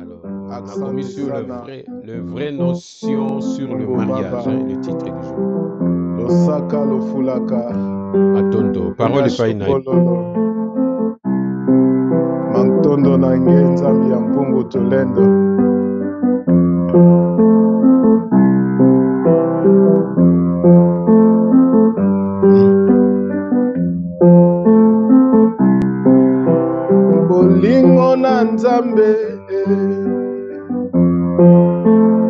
Alors, on a commis sur le vrai notion sur le mariage, le titre du jour. Losaka lofulaka. Matondo, parole de Paina. Mantondo na nge nzambi ya mpungu tolendo. Bolingo na nzambe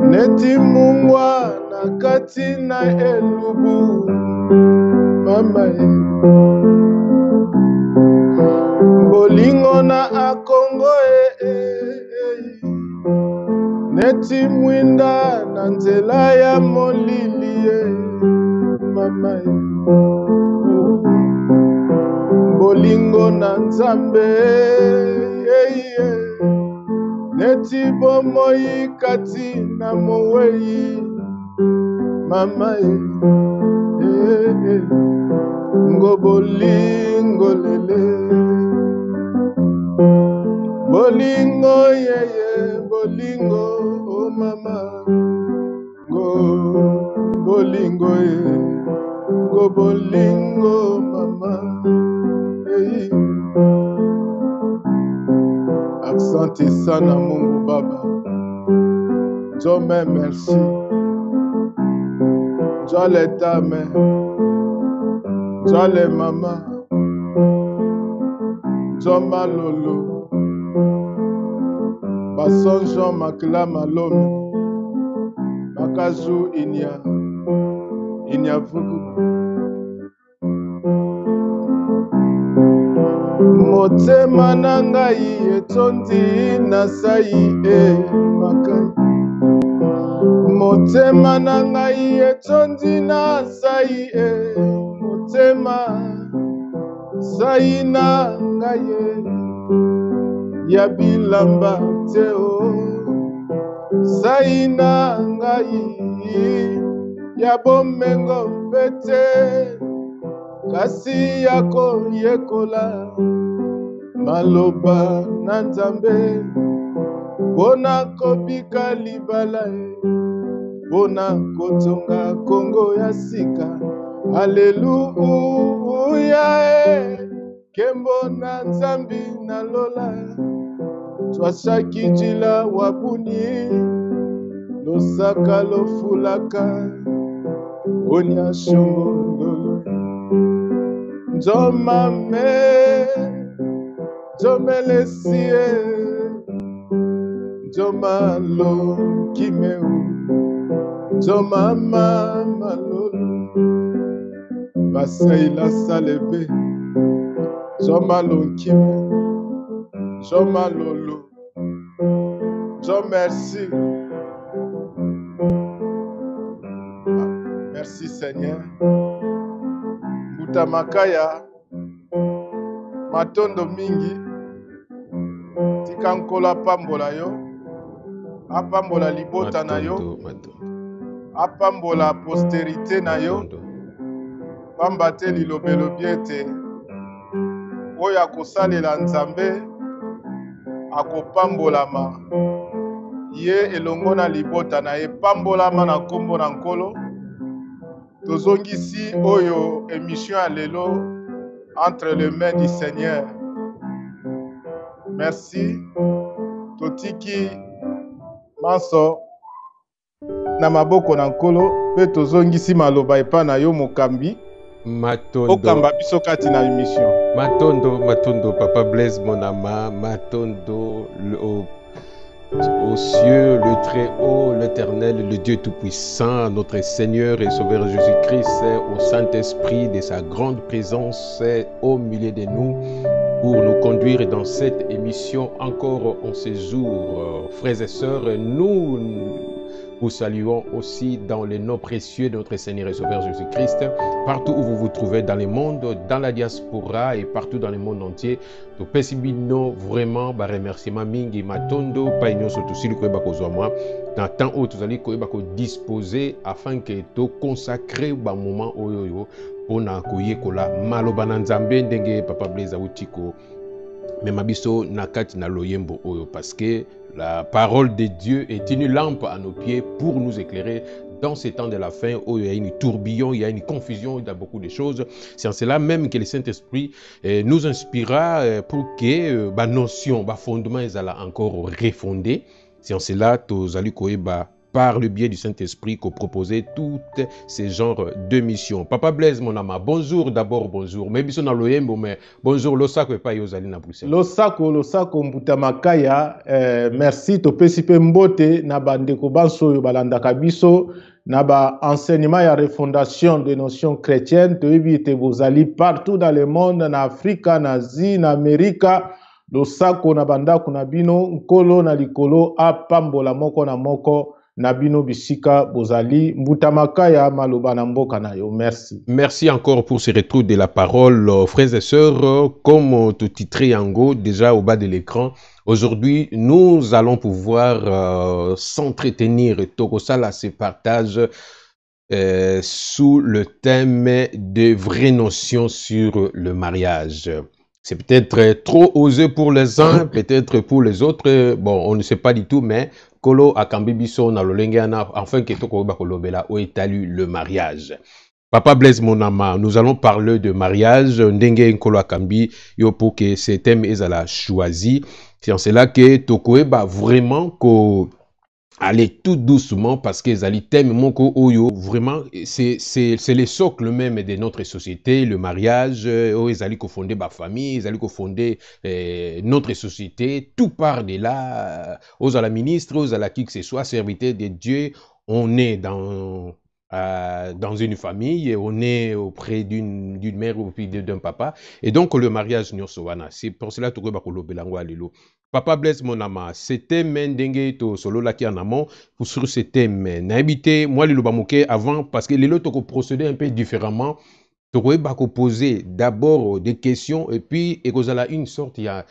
neti mungwa na kati na elubu mama bolingo na akongo neti mwinda na nzela ya molili mama bolingo na nzambe neti bomoi kati na mowei mama ngo bolingo lele bolingo bolingo oh mama ngo bolingo ngo bolingo mama Asante sana Mungu Baba, Jome merci, Jole tame, Jole mama, Joma lolo, Bason Jean Makla Malome, Makaju Inya Vugu. Motema na ngai etondi na sai makai motema na ngai etondi na sai motema sai na ngai ya bilamba teo sai na ngai ya bomengo pete kasi yako yekola maloba na nzambe bona kobika libala bona kotonga kongo ya sika haleluya kembo na nzambi na lola twasakijila wabuni losaka lofulaka onya shongololo njomame Jomelesie, Jomalo Kimeu, Jomama Malolo, Basaila Salebe, Jomalo Kimeu, Jomalolo, Jomerci. Merci Seigneur. Mutamakaya, Matondo mingi. Kankola pambola yo apambola libota na yo apambola posterité na yo pamba te lilobelo biete oyo akosalela nzambe akopambolama ye elongo na libota na ye pambolama na kombo na nkolo tozongisi oyo émission ya lelo entre les mains du Seigneur. Merci. Totiki maso na maboko na nkolo pe tozongisi maloba epa na yo mokambi Matondo okamba biso kati na émission. Matondo Papa Blaise Monama, Matondo aux cieux, le Très-Haut, l'Éternel, le Dieu Tout-Puissant, notre Seigneur et Sauveur Jésus-Christ, au Saint-Esprit de sa grande présence au milieu de nous, pour nous conduire dans cette émission encore en ces jours. Frères et sœurs, nous vous saluons aussi dans le nom précieux de notre Seigneur et Sauveur Jésus-Christ, partout où vous vous trouvez dans le monde, dans la diaspora et partout dans le monde entier. Nous pesibino vraiment remerciement mingi matondo paignon surtout si le koeba kozwa dans temps où vous allez koeba ko disposer afin que to consacrer ba moment oyoyo pona koyekola maloba na nzambe ndenge Papa Blaise Awutiko mais mabiso nakati na loyembo oyo, parce que la parole de Dieu est une lampe à nos pieds pour nous éclairer dans ces temps de la fin où il y a une tourbillon, il y a une confusion, il y a beaucoup de choses. C'est en cela même que le Saint-Esprit nous inspirera pour que ba notion, ba fondement, ils allaient encore refonder. C'est en cela que Zali Koeba, par le biais du Saint-Esprit, qu'on proposait toutes ces genres de missions. Papa Blaise Monama, bonjour d'abord, bonjour. Mais biso na loyembo, mais bonjour, losako epa yozali na Bruxelles. Losako mbutamakaya, merci topesi pe mbote na bandeko banso yo balandaka biso na ba enseignement ya refondation de notions chrétiennes toyebi te bozali partout dans le monde, na Afrika, na Asie, na Amerika. Losako na bandako na bino nkolo na likolo apambola moko na moko na bino bisika bozali mbutamakaya maloba na mboka na yo. Merci. Merci encore pour ce retour de la parole, frères et sœurs. Comme tout titré yango déjà au bas de l'écran, aujourd'hui nous allons pouvoir s'entretenir et Tokosala se partage sous le thème de vraies notions sur le mariage. C'est peut-être trop osé pour les uns, peut-être pour les autres. Bon, on ne sait pas du tout, mais Kolo akambi biso na lolengana, enfin que toko ba kolobela o étalu le mariage. Papa Blaise Monama, nous allons parler de mariage. Ndenge Nkolo akambi yo pour que ces thèmes ezala choisi. C'est en cela que toko ba vraiment ko aller tout doucement parce que zali thème moko oyo vraiment c'est le socle même de notre société, le mariage zali ko fonder ba famille, zali ko fonder notre société, tout part de là, aux à la ministre, aux à la qui que ce soit serviteur de Dieu, on est dans une famille, on est auprès d'une mère ou d'un papa, et donc le mariage nyosowana, c'est pour cela que bakolo belangwa lelo. Papa Blaise Monama, c'était mendenge to solo la qui en amont pour sur ce thème. N'habité moi le bamoke avant parce que les autres procéder un peu différemment. Tu peux poser d'abord des questions et puis et cause une sorte il y a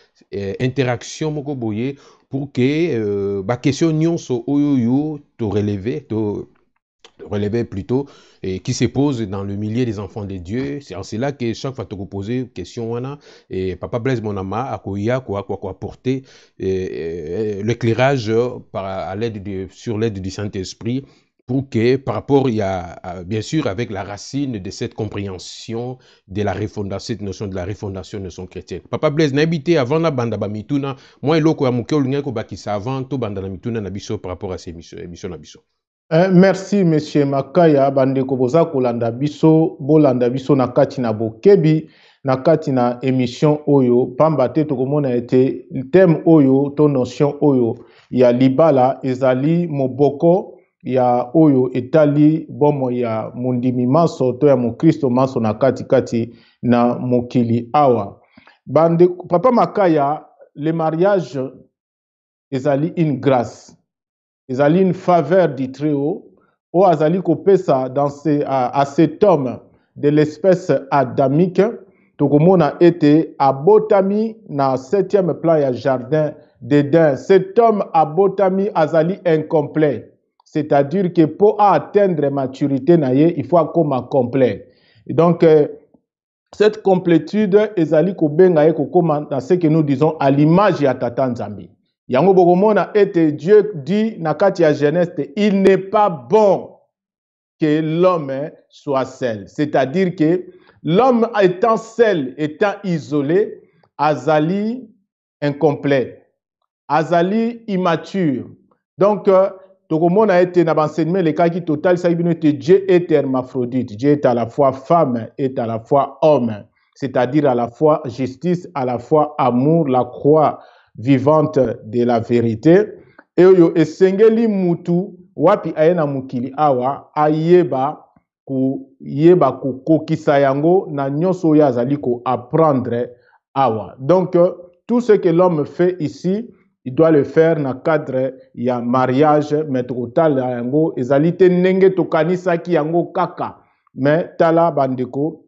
interaction moko boye pour que ba question nyon so oyoyo to relever plutôt, et qui se pose dans le milieu des enfants de Dieu. C'est en cela que chaque fois que tu poses une question, et Papa Blaise Monama a apporté l'éclairage sur l'aide du Saint-Esprit pour que, par rapport, il y a, bien sûr, avec la racine de cette compréhension de la refondation, cette notion de la refondation de son chrétien. Papa Blaise, n'habité avant la bande mituna, moi, il y a un peu qui savant, tout bande mituna nabiso par rapport à ces missions nabiso. Merci monsieur Makaya bandeko boza kolanda biso bolanda biso na kati na bokebi na kati na émission oyo pamba te tokomona ete thème oyo to notion oyo ya libala ezali moboko ya oyo etali bomo ya mundimi maso to ya mokristo maso na kati na mokili awa bandeko papa Makaya, le mariage ezali une grâce. Ezali une faveur du Très-Haut, ou azali kopesa à cet homme de l'espèce adamique, tokomona été abotami na 7e plan ya jardin d'Éden. Cet homme abotami azali incomplet, c'est-à-dire que pour atteindre maturité naye, il faut akoma complet. Et donc cette complétude ezali kobenga ye kokoma dans ce que nous disons à l'image ya Tata Nzambi. Yango bokomona ete Dieu dit na kati ya Genèse, il n'est pas bon que l'homme soit seul. C'est-à-dire que l'homme étant seul, étant isolé, azali incomplet, azali immature. Donc, tokomona ete na enseignement le cas qui total ça ete Dieu est hermaphrodite. Dieu est à la fois femme et à la fois homme. C'est-à-dire à la fois justice, à la fois amour, la croix vivante de la vérité. Et yo esengeli mutu wapi ayena mukili awa ayeba ku kokisa yango na nyonso ya azali ko apprendre awa. Donc tout ce que l'homme fait ici, il doit le faire na cadre ya mariage, mais total yango ezali te ndenge tokanisa ki yango kaka. Mais tala bandeko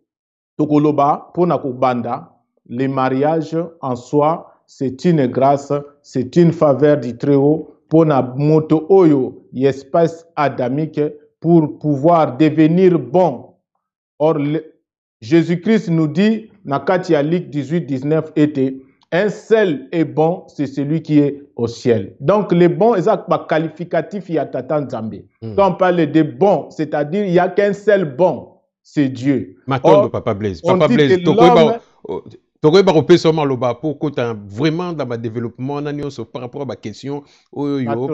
tokoloba pona ko banda, le mariage en soi c'est une grâce, c'est une faveur du Très-Haut pour na moto oyo, espace adamique pour pouvoir devenir bon. Or, Jésus-Christ nous dit, na kati ya Luc 18-19, était Un seul est bon, c'est celui qui est au ciel. Donc, les bons, ils ont pas qualificatif, il y a Tata Nzambe. Quand on parle de bons, c'est-à-dire il n'y a qu'un seul bon, c'est Dieu. Matondo, Papa Blaise. On Papa dit Blaise, que l'homme... Tokoy ba repé seulement le bas pour vraiment dans ma développement par rapport à ma question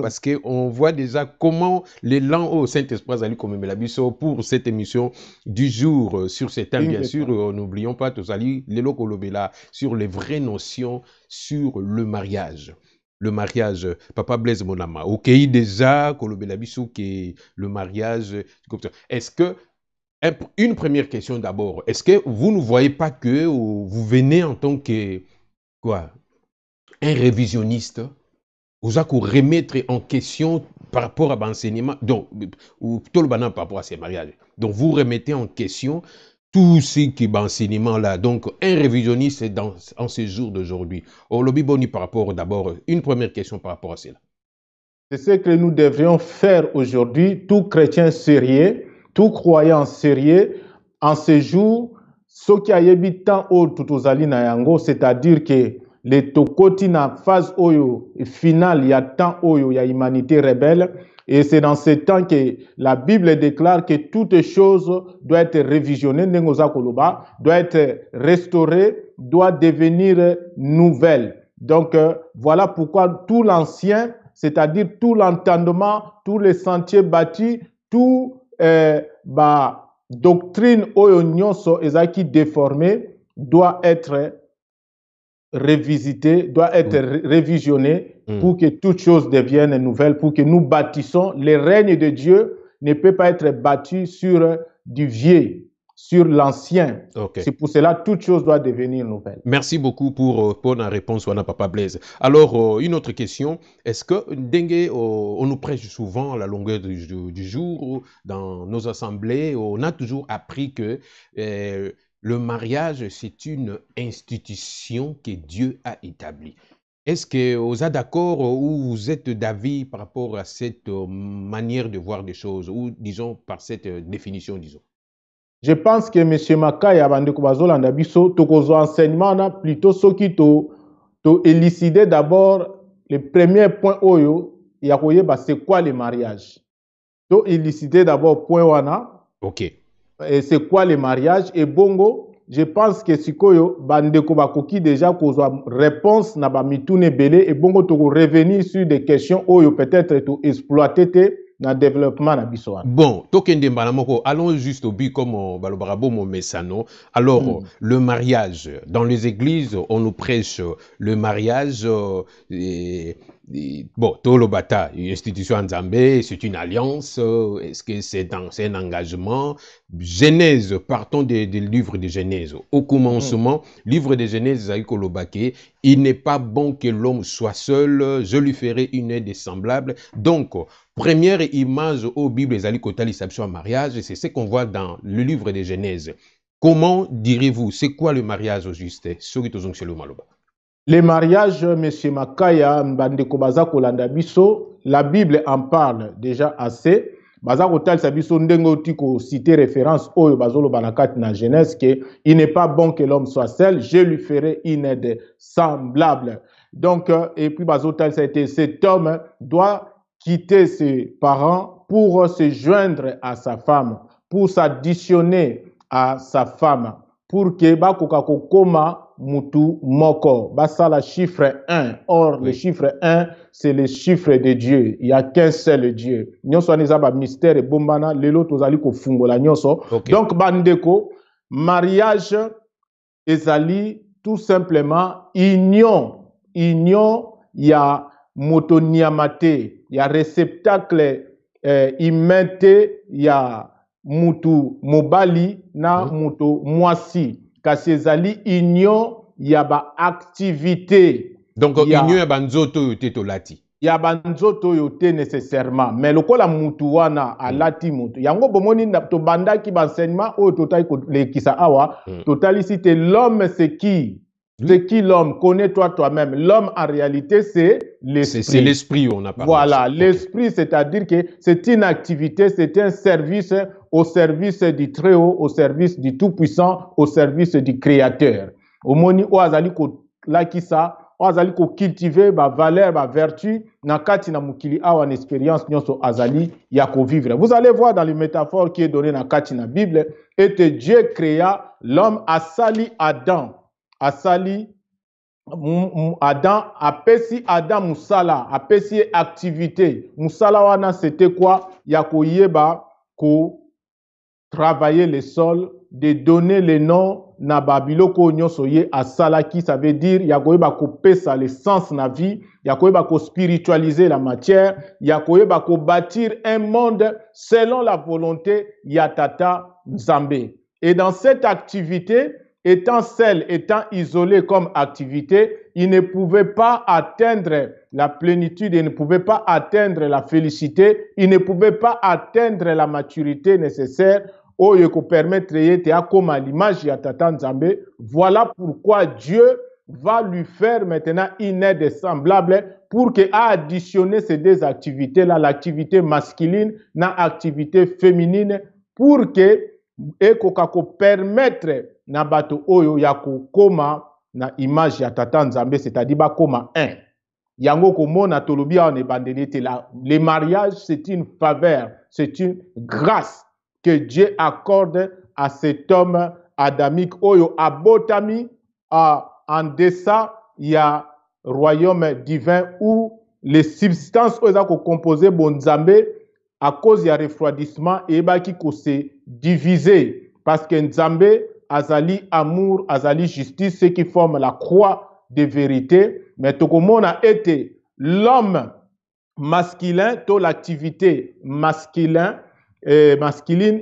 parce que on voit déjà comment l'élan au Saint-Esprit ali comme Melabiso pour cette émission du jour sur ces thèmes bien sûr n'oublions pas tous ali les locaux là sur les vraies notions sur le mariage. Le mariage, Papa Blaise Monama, ok déjà Kolobelabiso que le mariage, est-ce que une première question d'abord. Est-ce que vous ne voyez pas que vous venez en tant que quoi, un révisionniste, vous allez remettre en question par rapport à l'enseignement, donc, ou tout le par rapport à ces mariages. Donc vous remettez en question tout ce qui est enseignement là. Donc un révisionniste en ces jours d'aujourd'hui. Au lobby boni par rapport d'abord, une première question par rapport à cela. C'est ce que nous devrions faire aujourd'hui, tout chrétien sérieux. Tout croyant sérieux, en ce jour, ce qui a été tant haut tout aux yango, c'est-à-dire que les tokoti na phase oyo finale, il y a tant oyo, il y a humanité rebelle, et c'est dans ce temps que la Bible déclare que toutes choses doivent être révisionnées, doit être restaurée, doit devenir nouvelle. Donc voilà pourquoi tout l'ancien, c'est-à-dire tout l'entendement, tous les sentiers bâtis, tout doctrine oyo nyonso ezaki déformée doit être révisité, doit être révisionné pour que toute chose devienne nouvelle, pour que nous bâtissons. Le règne de Dieu ne peut pas être bâti sur du vieux, sur l'ancien. Okay. C'est pour cela que toute chose doit devenir nouvelle. Merci beaucoup pour la réponse, Wana Papa Blaise. Alors, une autre question. Est-ce que Dengue, on nous prêche souvent à la longueur du jour, dans nos assemblées, on a toujours appris que le mariage, c'est une institution que Dieu a établie. Est-ce que vous êtes d'accord ou vous êtes d'avis par rapport à cette manière de voir des choses, ou disons par cette définition, disons? Je pense que M. Makaya bandeko bazolanda biso tokozo enseignement plutôt ce qui to élucider d'abord le premier point oyo ya koyeba c'est quoi le mariage. To élucider d'abord point wana. OK. Et c'est quoi le mariage et bongo je pense que sikoyo bandeko bakoki déjà kozwa réponse na ba mitune belé et bongo to revenir sur des questions oyo peut-être to exploiter te dans le développement na biso. Bon, tokende mbalamoko, allons juste au but comme balobarabo mon messano. Alors, le mariage, dans les églises, on nous prêche le mariage, bon, Tolobata, une institution en Zambé, c'est une alliance, est-ce que c'est un engagement? Genèse, partons des livres de Genèse. Au commencement, livre de Genèse, Zaïkolobake, il n'est pas bon que l'homme soit seul, je lui ferai une aide semblable. Donc, première image au Bible, les Kotali Sabtion mariage, c'est ce qu'on voit dans le livre de Genèse. Comment direz-vous, c'est quoi le mariage au juste? Le mariage, M. Makaya, Mbandeko Bazako Landabiso, la Bible en parle déjà assez. Bazako Tal Sabiso Ndengo Tiko cité référence au Bazolo Banakat na Genèse que il n'est pas bon que l'homme soit seul, je lui ferai une aide semblable. Donc, et puis Bazotal, ça a été cet homme doit quitter ses parents pour se joindre à sa femme, pour s'additionner à sa femme, pour que Bakokako Koma Mutu Moko, basa la chiffre 1. Or, le chiffre 1, c'est le chiffre de Dieu. Il n'y a qu'un seul Dieu. Nyonso anizaba mystère et bombana, lelo tozali ko fungola nyonso. Donc, bandeko, mariage ezali tout simplement union. Union, il y a motoniamate, il y a réceptacle imete, il y a mutu mobali na mutu mwasi. Kasi ezali union ya ba activité. Donc union ya banzoto yote tolati. Ya banzoto yote nécessairement. Mais lokola mutu wana alati mutu. Yango bomoni to bandaki banseignement o total le kisa awa. Totali cité l'homme c'est qui? C'est qui l'homme? Connais-toi toi-même. L'homme en réalité c'est l'esprit. C'est l'esprit on a parlé. Voilà, l'esprit c'est-à-dire que c'est une activité, c'est un service au service du Très-Haut, au service du Tout-Puissant, au service du Créateur. Au moni o azali ko lakisa azali ko cultiver ba valeur ba vertu na kati na mukili awa na expérience nyonso azali ya ko vivre. Vous allez voir dans les métaphores qui est donné na kati na Bible et que Dieu créa l'homme asali Adam Adam apesi Adam musala apesi activité musala wana c'était quoi ya ko yeba ko travailler le sol, de donner le nom na babiloko nyonso ye asalaki, ça veut dire ya koyeba ko pesa le sens na vie, ya koyeba ko spiritualiser la matière, ya koyeba ko bâtir un monde selon la volonté ya tata Nzambe. Et dans cette activité, étant seul, étant isolé comme activité, il ne pouvait pas atteindre la plénitude, il ne pouvait pas atteindre la félicité, il ne pouvait pas atteindre la maturité nécessaire oyo ko permettre yete comme à l'image ya tata Nzambe. Voilà pourquoi Dieu va lui faire maintenant une aide semblable pour que a additionner ces deux activités là, l'activité masculine na activité féminine, pour que ekoka ko permettre na bato oyo ya ko koma na image ya tata Nzambe, c'est-à-dire ba koma un. Yango komona tolobi on ebandeli là. Le mariage c'est une faveur, c'est une grâce que Dieu accorde à cet homme adamique oyo abotami en deçà il y a royaume divin où les substances oyo ko composer bon Nzambe à cause du refroidissement et baki ko se diviser, parce que Nzambe azali amour, azali justice, ce qui forme la croix de vérité. Mais tokomona été l'homme masculin, to l'activité masculine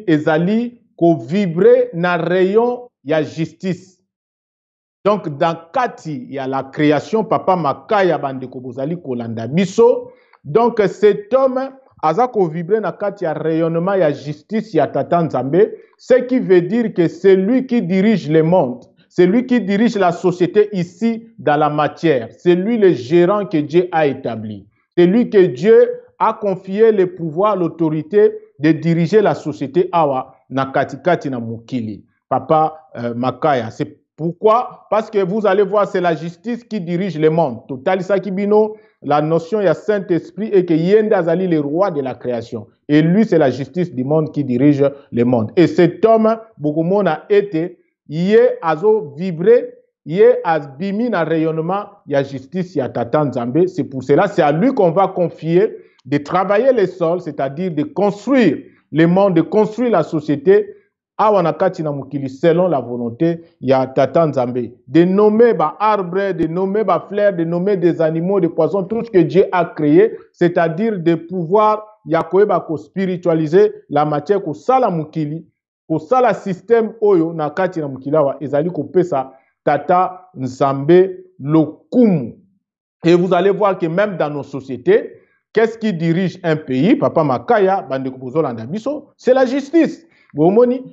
ezali ko vibrer na rayon ya justice. Donc dans kati ya la création, papa makaya bandeko bozali kolanda biso, donc cet homme aza ko vibrer na kati ya rayonnement ya justice ya tata Nzambe, ce qui veut dire que c'est lui qui dirige le monde, c'est lui qui dirige la société ici dans la matière, c'est lui le gérant que Dieu a établi, c'est lui que Dieu a confié le pouvoir, l'autorité de diriger la société awa na katikati na mukili. Papa makaya, c'est pourquoi? Parce que vous allez voir, c'est la justice qui dirige le monde. Total Sakibino, la notion il y a Saint-Esprit et que Yenda Azali le roi de la création. Et lui, c'est la justice du monde qui dirige le monde. Et cet homme, Bogoumon a été, yé azo vibré, yé azbimi na rayonnement, il y a justice, il y a Tata Nzambe. C'est pour cela, c'est à lui qu'on va confier de travailler les sols, c'est-à-dire de construire le monde, de construire la société, awanakati na mukili selon la volonté ya tata Nzambe, de nommer ba arbre, de nommer ba fleurs, de nommer des animaux, des poissons, tout ce que Dieu a créé, c'est-à-dire de pouvoir ya koeba ko spiritualiser la matière, ko sala mukili, ko sala système oyo na kati na mukili wa ezali ko pesa tata Nzambe lokumu. Et vous allez voir que même dans nos sociétés, qu'est-ce qui dirige un pays? Papa Makaya, bandeko bozolanda biso, c'est la justice.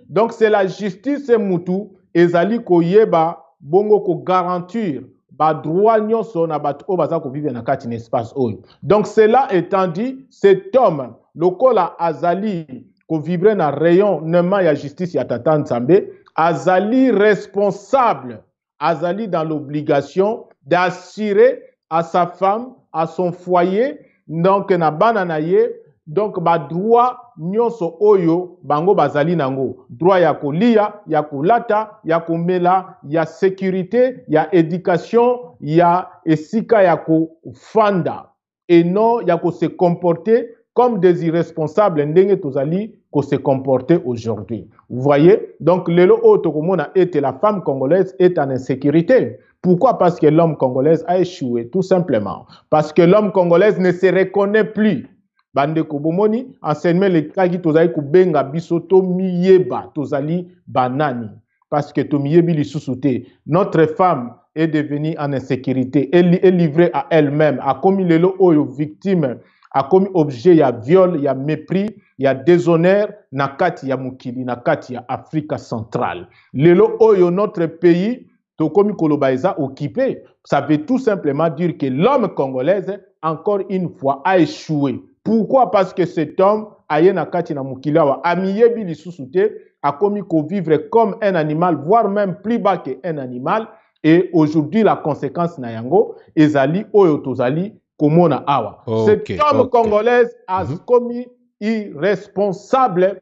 Donc c'est la justice et mutu ezali koyeba bongo ko garantir ba droit nyonso na bato o baza ko vivre na kati na espace oyo. Donc cela étant dit, cet homme lokola azali ko vivre na rayonnement ya justice ya tata Nzambe, azali responsable, azali dans l'obligation d'assurer à sa femme, à son foyer, donc na banana ye, donc ba droit nyonso oyo bango bazali nango, droit ya kolia, ya kolata, ya komela, ya sécurité, ya éducation, ya esika ya kofanda, et non ya ko se comporter comme des irresponsables ndenge tozali ko se comporter aujourd'hui. Vous voyez? Donc lelo o tokomona ete la femme congolaise est en insécurité. Pourquoi? Parce que l'homme congolais a échoué, tout simplement. Parce que l'homme congolais ne se reconnaît plus. Bande kobomoni, enseignement le kagi tozali kubenga biso to miyeba tozali banani. Parce que to miyebi li susute. Notre femme est devenue en insécurité. Elle est livrée à elle-même. A commis lelo oyo victime, a commis objet ya viol, ya mépris, ya déshonneur, nakati ya mukili, nakati ya Afrique centrale. Lelo oyo notre pays, to komi kolobaïza occupé. Ça veut tout simplement dire que l'homme congolais, encore une fois, a échoué. Pourquoi? Parce que cet homme, ayena kati na mukilawa, a miyebi li susute, a commis ko vivre comme un animal, voire même plus bas qu'un animal, Et aujourd'hui, la conséquence na yango, ezali oyo tozali komona awa. Cette homme congolaise a commis irresponsable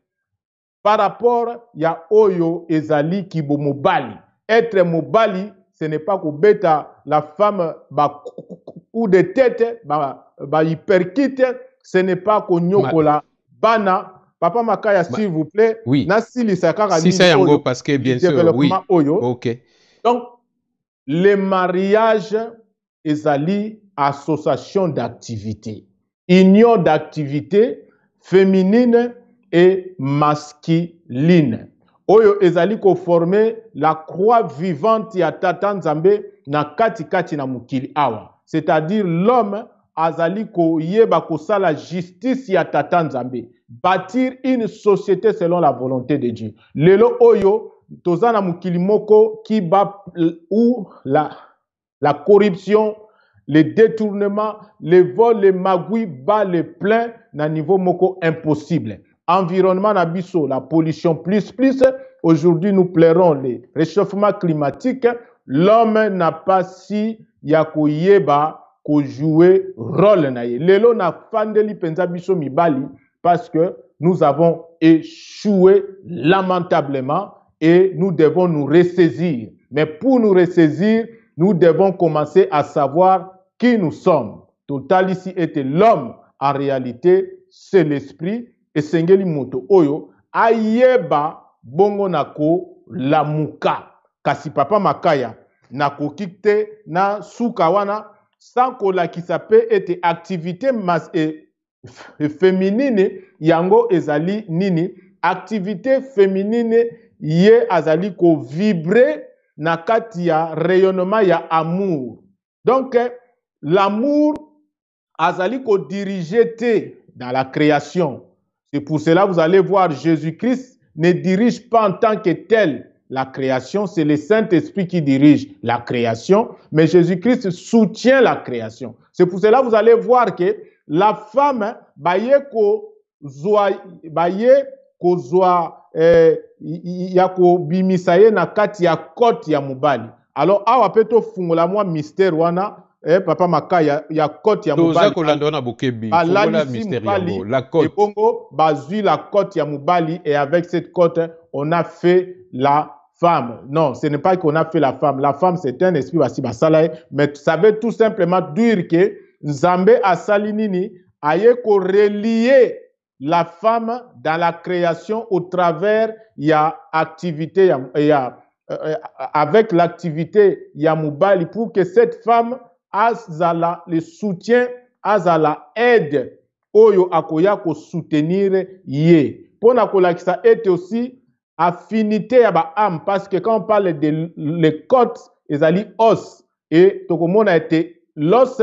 par rapport ya oyo ezali kibo mobali. Être mobali, ce n'est pas bêta la femme ba coup de tête, ba hyperkite, ce n'est pas nyokola bana. Papa Makaya, s'il vous plaît. Oui. Si ça yango parce que bien sûr, oui. Ok. Donc, le mariage ezali association d'activités, union d'activités féminines et masculine. Oyo ezali ko former la croix vivante ya Tata Nzambe na kati na mukili awa. C'est-à-dire l'homme azali ko yeba ko sala justice ya Tata Nzambe. Bâtir une société selon la volonté de Dieu. Lelo oyo tozana mukili moko qui bat où la corruption, le détournement, le vol, le magouilles bat le plein na niveau moko impossible. Environnement nabiso, la pollution plus. Aujourd'hui, nous plairons les réchauffements climatiques. L'homme n'a pas si yako yeba ko jouer rôle na ye. Lelo na fandeli penza biso mibali parce que nous avons échoué lamentablement et nous devons nous ressaisir. Mais pour nous ressaisir, nous devons commencer à savoir qui nous sommes. Total ici était l'homme. En réalité, c'est l'esprit. Et Sengeli Moto Oyo, ayeba bongo nako lamuka. Kasi Papa Makaya, nako kikte na sukawana, sans que la qui s'appelle était activité féminine, yango ezali nini, activité féminine, ye azali ko vibrer na kati ya rayonnement ya amour. Donc, l'amour azali ko diriger dans la création. C'est pour cela que vous allez voir Jésus-Christ ne dirige pas en tant que tel la création, c'est le Saint-Esprit qui dirige la création, mais Jésus-Christ soutient la création. C'est pour cela que vous allez voir que la femme, yako bimisaye na kati ya koti ya mubali. Alors, awa peto fungola mwa mystère wana, Papa Makaya ya koti ya mubali. Toza kolanda na bokebi, fungola mystère yango, la côte. Et bongo, bazui la côte ya mubali, et avec cette côte, on a fait la femme. Non, ce n'est pas qu'on a fait la femme. La femme, c'est un esprit basi basalaye, mais ça veut tout simplement dire que Nzambe asali nini, aye ko relier la femme dans la création au travers ya activité avec l'activité ya mubali pour que cette femme azala le soutien, azala aide oyo akoya ko soutenir ye. Pour na kolakisa est aussi affinité ya ba âme parce que quand on parle de les côtes ezali os et tokomona été l'os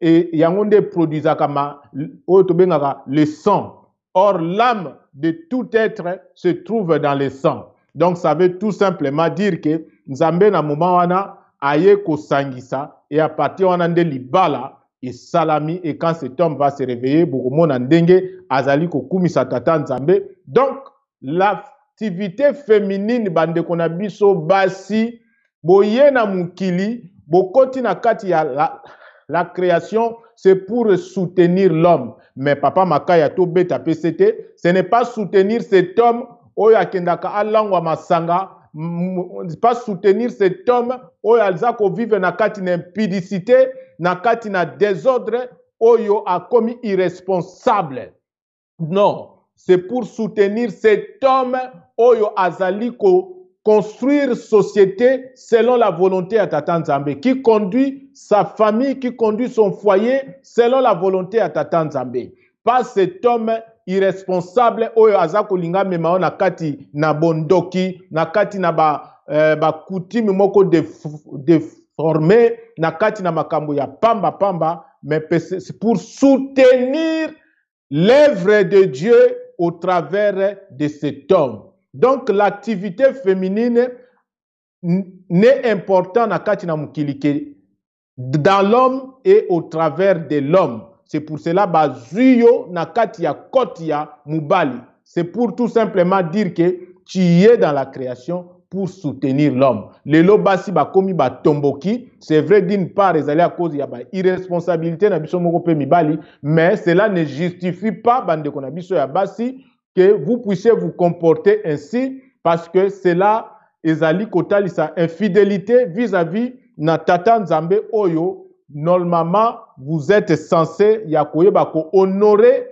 et yangonde produisa kama oyo tobengaka le sang. Or, l'âme de tout être se trouve dans le sang. Donc, ça veut tout simplement dire que Nzambe na moment wana aye ko sangisa et à partir wana nde libala et salami et quand cet homme va se réveiller bokomona ndenge azali ko kumisa tata Nzambe. Donc, l'activité féminine bande kona biso basi boye na mukili bokoti na kati ya la création, c'est pour soutenir l'homme. Mais Papa Makaya to beta PCT, ce n'est pas soutenir cet homme, oya kendaka alangwa masanga, pas soutenir cet homme, oya alzako vive na kati na impudicité, na kati na désordre, oyo a commis irresponsable. Non, c'est pour soutenir cet homme, oyo azaliko construire société selon la volonté à Tata Nzambe, qui conduit sa famille, qui conduit son foyer selon la volonté à Tata Nzambe. Pas cet homme irresponsable, oyo azako linga memao na kati na bondoki, na kati na ba coutume moko déformé, na kati na makambo ya pamba, mais c'est pour soutenir l'œuvre de Dieu au travers de cet homme. Donc, l'activité féminine n'est importante dans l'homme et au travers de l'homme. C'est pour cela bazuyo na katia kotia mubali. C'est pour tout simplement dire que tu es dans la création pour soutenir l'homme. Les lobasi ba komi ba tomboki, c'est vrai d'une part ils allaient à cause il y a ba irresponsabilité na biso moko pe mibali, mais cela ne justifie pas bande ko na biso ya basi que vous puissiez vous comporter ainsi parce que cela ezali kotalisa infidélité vis-à-vis na tata nzambe oyo. Normalement vous êtes censé ya koyeba ko honorer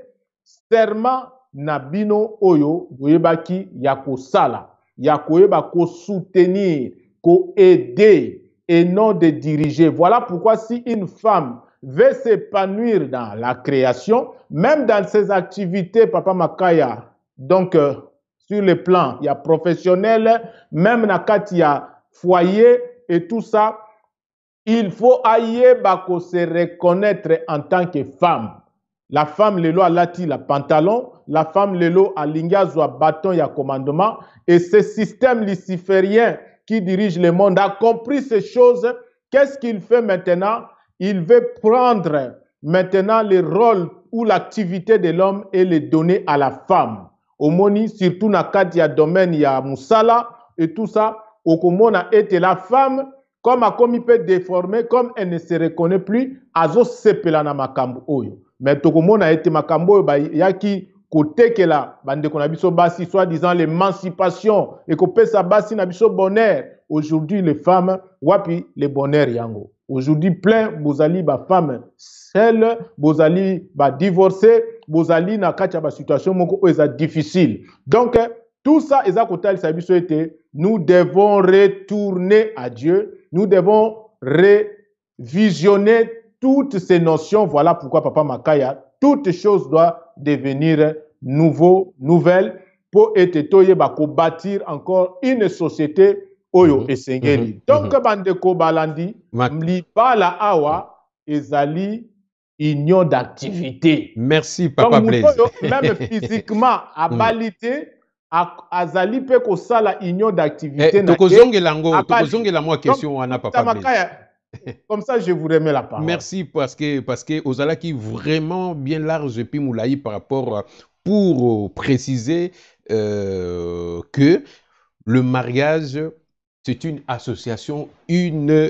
serment na bino oyo boyebaki ya kosala, ya koyeba ko soutenir, ko aider et non de diriger. Voilà pourquoi si une femme veut s'épanouir dans la création, même dans ses activités, Papa Makaya, donc sur le plan, il y a professionnel, même na kati ya foyer et tout ça, il faut ayeba se reconnaître en tant que femme. La femme lelo alati la pantalon, la femme lelo alingazwa bâton ya commandement, et ce système luciférien qui dirige le monde a compris ces choses. Qu'est-ce qu'il fait maintenant? Il veut prendre maintenant le rôle ou l'activité de l'homme et le donner à la femme. Omoni, surtout na kati ya domaine ya musala et tout ça, okomona était la femme comme a commis peut déformer, comme elle ne se reconnaît plus, azo sepela na makambo oyo. Mais tokomona été makambo ba yaki côté que la bande ko na biso basi soit disant l'émancipation et ko pesa basi na biso bonheur. Aujourd'hui les femmes wapi le bonheur yango. Aujourd'hui plein bozali ba femme seule, bozali ba divorcé, bozali na kacha ba situation moko eza difficile. Donc tout ça eza kotal sa biso été nous devons retourner à Dieu, nous devons révisionner toutes ces notions. Voilà pourquoi Papa Makaya, toute chose doit devenir nouvelle pour bâtir encore une société oyo esengeli. Donc bandeko balandi libala awa ezali union d'activité. Merci Papa Blaise. Même physiquement à balité azali pe ko sala union d'activité. Tokozongela moi question wana Papa Blaise. Comme ça, je vous remets la parole. Merci parce que Ozala qui vraiment bien large et puis moulaï par rapport pour préciser que le mariage c'est une association, une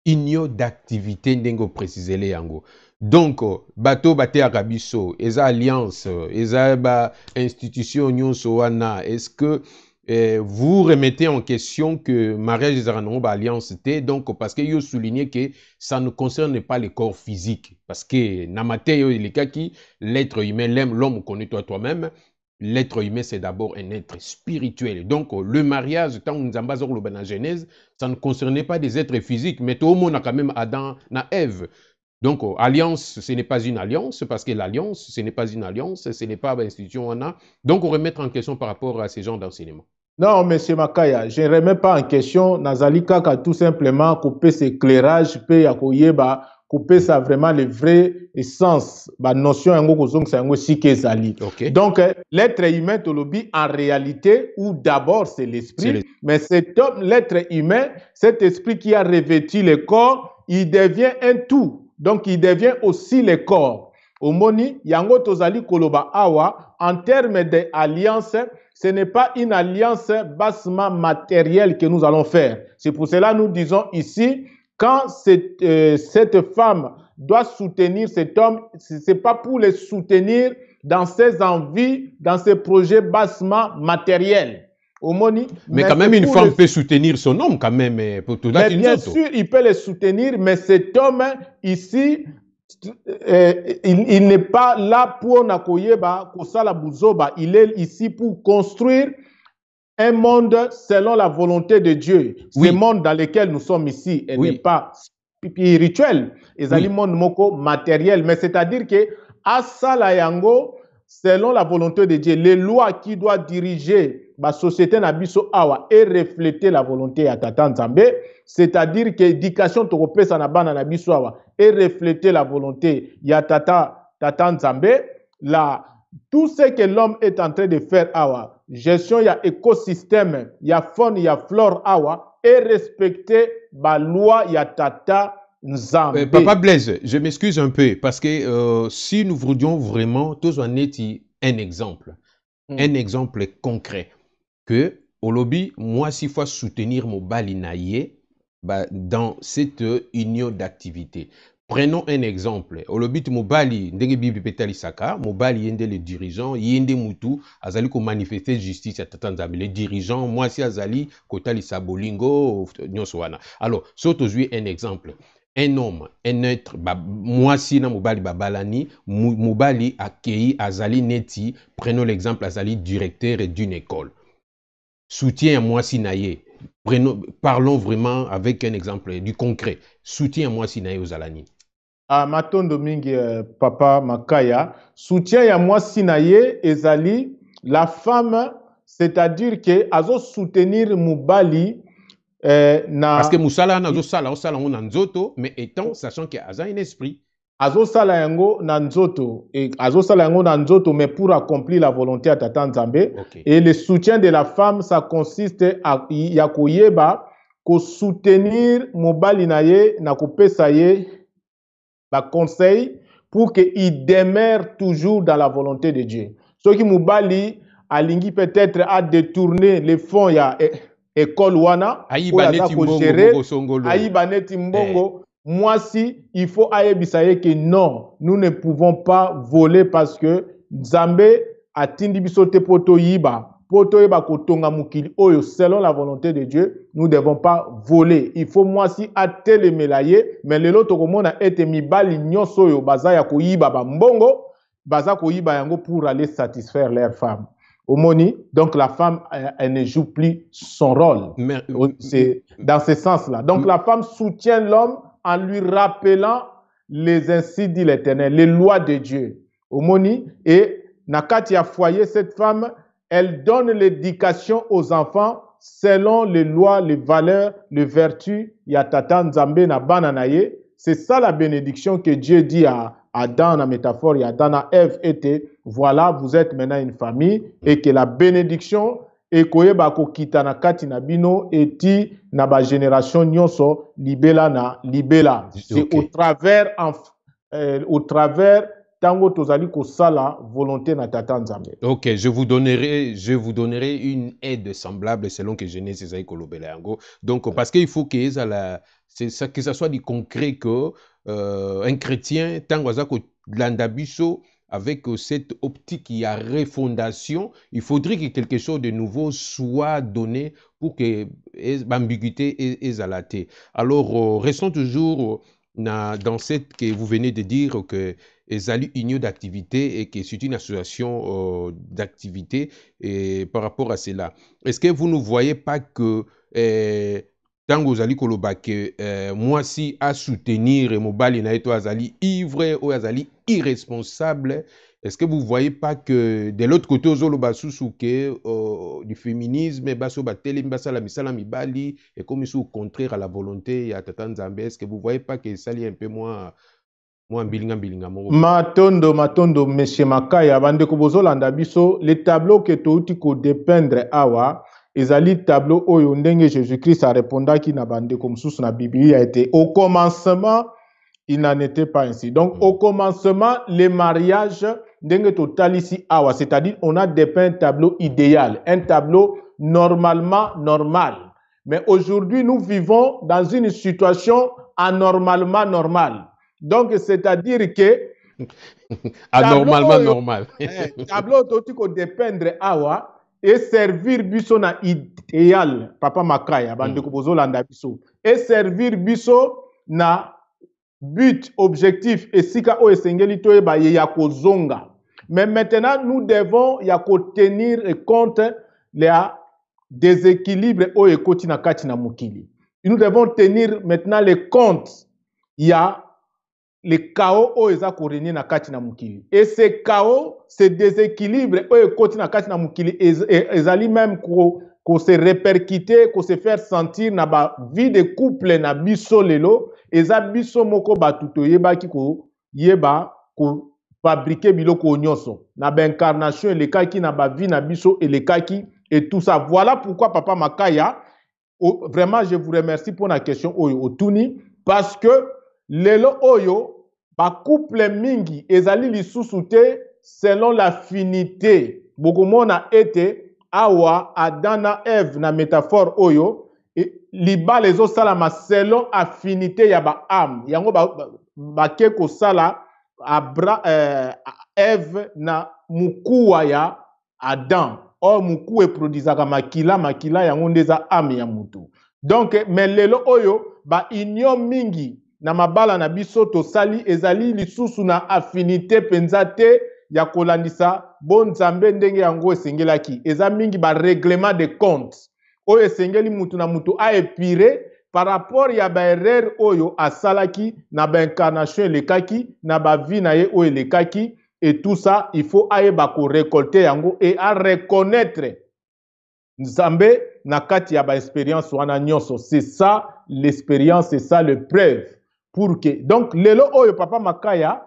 union d'activité n'engo préciser les yango. Donc bateau bate arabiso, eza alliance, eza ba institution union soana, est-ce que vous remettez en question que mariage des Aranomba alliance était donc parce que vous soulignez que ça ne concerne pas le corps physique parce que namate les cas qui l'être humain l'homme connaît toi-même, l'être humain c'est d'abord un être spirituel. Donc le mariage tant nous ambasons le ben en Genèse, ça ne concernait pas des êtres physiques mais tout le monde a quand même Adam na Ève. Donc alliance ce n'est pas une alliance parce que l'alliance ce n'est pas une alliance, ce n'est pas une institution on a. Donc on remettre en question par rapport à ces genres d'enseignement. Non, M. Makaya, je ne remets pas en question. Nazali Kaka tout simplement couper cet éclairage, couper ça vraiment le vrai essence, la notion Donc, l'être humain, en réalité, ou d'abord c'est l'esprit, mais cet homme, l'être humain, cet esprit qui a revêtu le corps, il devient un tout. Donc, il devient aussi le corps. Omoni, yango tozali koloba awa, en termes d'alliance, ce n'est pas une alliance bassement matérielle que nous allons faire. C'est pour cela que nous disons ici, quand cette femme doit soutenir cet homme, ce n'est pas pour le soutenir dans ses envies, dans ses projets bassement matériels. Mais quand même, une femme peut soutenir son homme, quand même. Pour tout mais bien sûr, il peut le soutenir, mais cet homme ici, il n'est pas là pour Nakoyeba, Kosala Buzoba. Il est ici pour construire un monde selon la volonté de Dieu. Ce monde dans lequel nous sommes ici, n'est pas spirituel. Il est un monde moko matériel. Mais c'est-à-dire que Asala Yango, selon la volonté de Dieu, les lois qui doivent diriger la société Nabiso Awa et refléter la volonté à Tata Nzambe, c'est-à-dire que l'éducation toropesa na bana Nabiso Awa et refléter la volonté ya Tata Nzambe, là, tout ce que l'homme est en train de faire Awa, gestion ya écosystème, ya faune, ya flore Awa, et respecter la loi ya Tata Nzambe. Papa Blaise, je m'excuse un peu parce que si nous voulions vraiment tous en être un exemple concret que Olobi, moi, s'il faut soutenir mon balinaye dans cette union d'activité. Prenons un exemple. Olobi, mon bali, ndenge bibi petali saka, mon bali yende le dirigeant, yende mutu, azali ko manifester justice à tatanzambe. Les dirigeants, moi, si azali, kotali sabolingo, nyoswana. Alors, saute aujourd'hui un exemple. Un homme, un être, moi si na mobali babalani, mobali akei azali neti, prenons l'exemple azali directeur d'une école. Soutien à moi Sinaye. Parlons vraiment avec un exemple du concret. Soutien à moi Sinaye aux Alani. Ah, matondo mingi papa Makaya. Soutien à moi Sinaye ezali la femme, c'est-à-dire que azo soutenir Mubali Parce que Moussala na sala on a nzoto, mais étant sachant qu'il y a un esprit. Azo sala yango na nzoto, et azo sala yango na nzoto, mais pour accomplir la volonté à Tata Nzambe. Okay. Et le soutien de la femme, ça consiste à yakoyeba ko soutenir mobali na ye na kopesa ye ba conseil pour qu'il demeure toujours dans la volonté de Dieu. Ce qui mobali alingi peut-être à détourner les fonds ya école wana pour gérer aïba neti mbongo. Moi, si il faut ayebisaye que non, nous ne pouvons pas voler parce que Nzambe a tindi biso te poto yiba kotonga mukili oyo selon la volonté de Dieu, nous ne devons pas voler. Il faut moi si atelemelaye, mais lelo tokomona ete mibali nyonso oyo baza ya koyiba ba mbongo, baza koyiba yango pour aller satisfaire leurs femmes. Omoni, donc la femme, elle ne joue plus son rôle. C'est dans ce sens-là. Donc la femme soutient l'homme en lui rappelant les ainsi dit l'Éternel, les lois de Dieu. Omoni, et nakati a foyer, cette femme, elle donne l'éducation aux enfants selon les lois, les valeurs, les vertus. Yatata Nzambe na bananaye. C'est ça la bénédiction que Dieu dit à Adam, la métaphore, Adam, à Ève était, voilà, vous êtes maintenant une famille, et que la bénédiction ekoyeba kokita na kati na bino eti na ba génération nyonso libela na libela. C'est okay. Au travers tango tozali kosala volonté na Tata Nzambe. Ok, je vous donnerai une aide semblable selon que Genèse ezali kolobela yango. Donc parce qu'il faut que ça soit du concret que un chrétien tango azako landa biso avec cette optique, il y a refondation, il faudrait que quelque chose de nouveau soit donné pour que l'ambiguïté est alatée. Alors, restons toujours dans cette que vous venez de dire que Ezali union d'activité et que c'est une association d'activité par rapport à cela. Est-ce que vous ne voyez pas que tango ozali koloba que moi si à soutenir mobali na eto azali ivre ou azali irresponsable, est-ce que vous voyez pas que de l'autre côté ozoloba susu que du féminisme baso bateli mbasala misala mibali et comme sous contraire à la volonté ya Tata Nzambe, est-ce que vous voyez pas que ça lie un peu moins mbilinga matondo monsieur Makaya bandeko bozolanda biso les tableaux que touti ko dépendre awa ezali tableau oyo ndenge Jésus-Christ a répondaki na bandeko mususu na Bible a été au commencement il n'en était pas ainsi. Donc au commencement les mariages ndenge totalisi awa, c'est-à-dire on a dépeint un tableau idéal, un tableau normalement normal. Mais aujourd'hui nous vivons dans une situation anormalement normale. Donc c'est-à-dire que anormalement normal. Tableau toti ko dépendre awa et servir biso na idéal papa Makaya bandeko bozolanda biso et servir biso na but objectif et sika o esengeli toyeba ye ya kozonga. Mais maintenant nous devons ya ko tenir compte les déséquilibres o ekoti na kati na mukili. Nous devons tenir maintenant les comptes. Il y a les chaos o eza ko régner na kati na mukili. Et ces chaos, ces déséquilibres o ekoti na kati na mukili ezali même ko se répercuter, ko se faire sentir na ba vie de couple na biso lelo, eza biso moko batuto yeba ki ko yeba ko fabriquer biloko nyonso. Na ba incarnation et le kaki na ba vie na biso et le kaki et tout ça. Voilà pourquoi papa Makaya, vraiment je vous remercie pour la question oyo otuni parce que lelo oyo ba couple mingi ezali lisusu te selon l'affinité. Bokomona ete awa Adam na Eve na métaphore oyo libala ezosalama selon affinité ya ba âme yango bake kosala Eve na mukuwa ya Adam or muku eprodisaka makila yango ndeza âme ya mutu. Donc mais lelo oyo ba union mingi na mabala na biso tosali ezali lisusu na affinité penza te ya kolandisa bon nzambe ndenge yango esengelaki. Eza mingi ba règlement de compte oyo esengeli mutu na mutu a epire par rapport ya ba erreur oyo asalaki na ba incarnation elekaki na ba vie na ye oyo elekaki. Et tout ça, il faut ayeba ko récolter yango et à reconnaître nzambe na kati ya ba expérience wana nyonso. C'est ça l'expérience, c'est ça le preuve pour que donc lelo oyo papa Makaya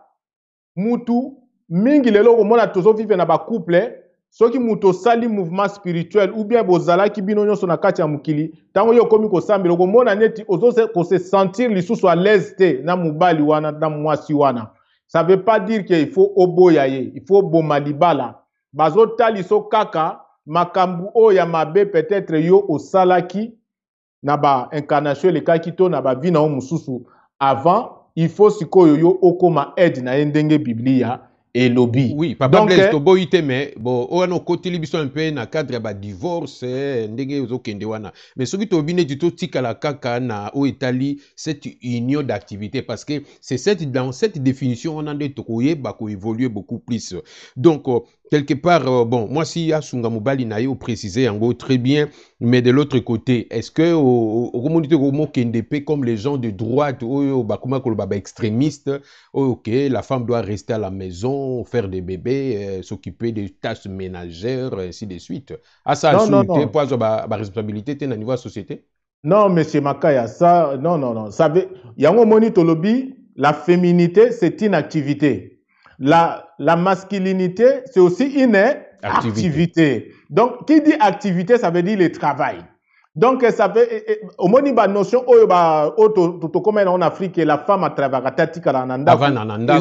mutu mingi lelo komona tozo vivre na ba couple soki mutu sali mouvement spirituel ou bien bozalaki bino nyonso na kati ya mukili tango yo komi ko sambela komona neti ozo ko se sentir lisusu à l'aise te na mubali wana na mwasi wana. Ça ne veut pas dire qu'il faut oboyaye, il faut bomalibala. Bazo taliso kaka makambu o ya mabe peut-être yo osalaki na ba incarnation le kakito na ba vie na mususu avant il faut sikoyo yo okoma aide na ndenge biblia et lobby. Oui, papa Blaise to boyite mais bon on a côté libiso un peu na cadre ba divorce ndenge ozokende wana. Mais ce qui to bine du to tika la kaka na o Italie cette union d'activité parce que c'est dans cette définition on a de tokoye ba ko évoluer beaucoup plus. Donc quelque part, bon, moi si Asunga Mobali n'a eu précisé en gros très bien, mais de l'autre côté, est-ce que au communauté KNDP comme les gens de droite ou bakuma kolobaba extrémistes, ok, la femme doit rester à la maison, faire des bébés, s'occuper des tâches ménagères, ainsi de suite. À ça, non. pour ba responsabilité au niveau de la société? Non, monsieur Makaya, ça, non. Ça veut, yango monitolobi, la féminité, c'est une activité. La masculinité, c'est aussi une activité. Donc, qui dit activité, ça veut dire le travail. Donc, ça fait, au moins, il y a une notion, comme en Afrique, la femme a travaillé à Tatika,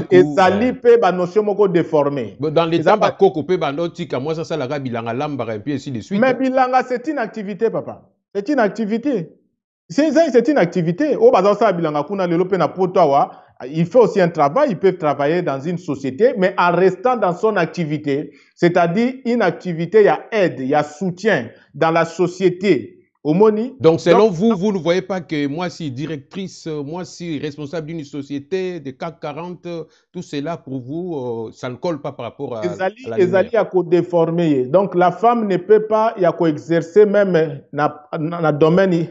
et ça lit une notion moko déformée. Dans les temps, moi, ça, la bilanga lambara, et puis ainsi de suite. Mais bilanga, c'est une activité, papa. C'est une activité. C'est une activité. Au bazar, ça, bilanga, kuna lelope na potawa. Il fait aussi un travail, ils peuvent travailler dans une société, mais en restant dans son activité, c'est-à-dire une activité, il y a aide, il y a soutien dans la société. Donc, selon vous, vous ne voyez pas que moi, si directrice, moi, si responsable d'une société de CAC 40, tout cela, pour vous, ça ne colle pas par rapport à la lumière. Il y déformé. Donc, la femme ne peut pas exercer même dans le domaine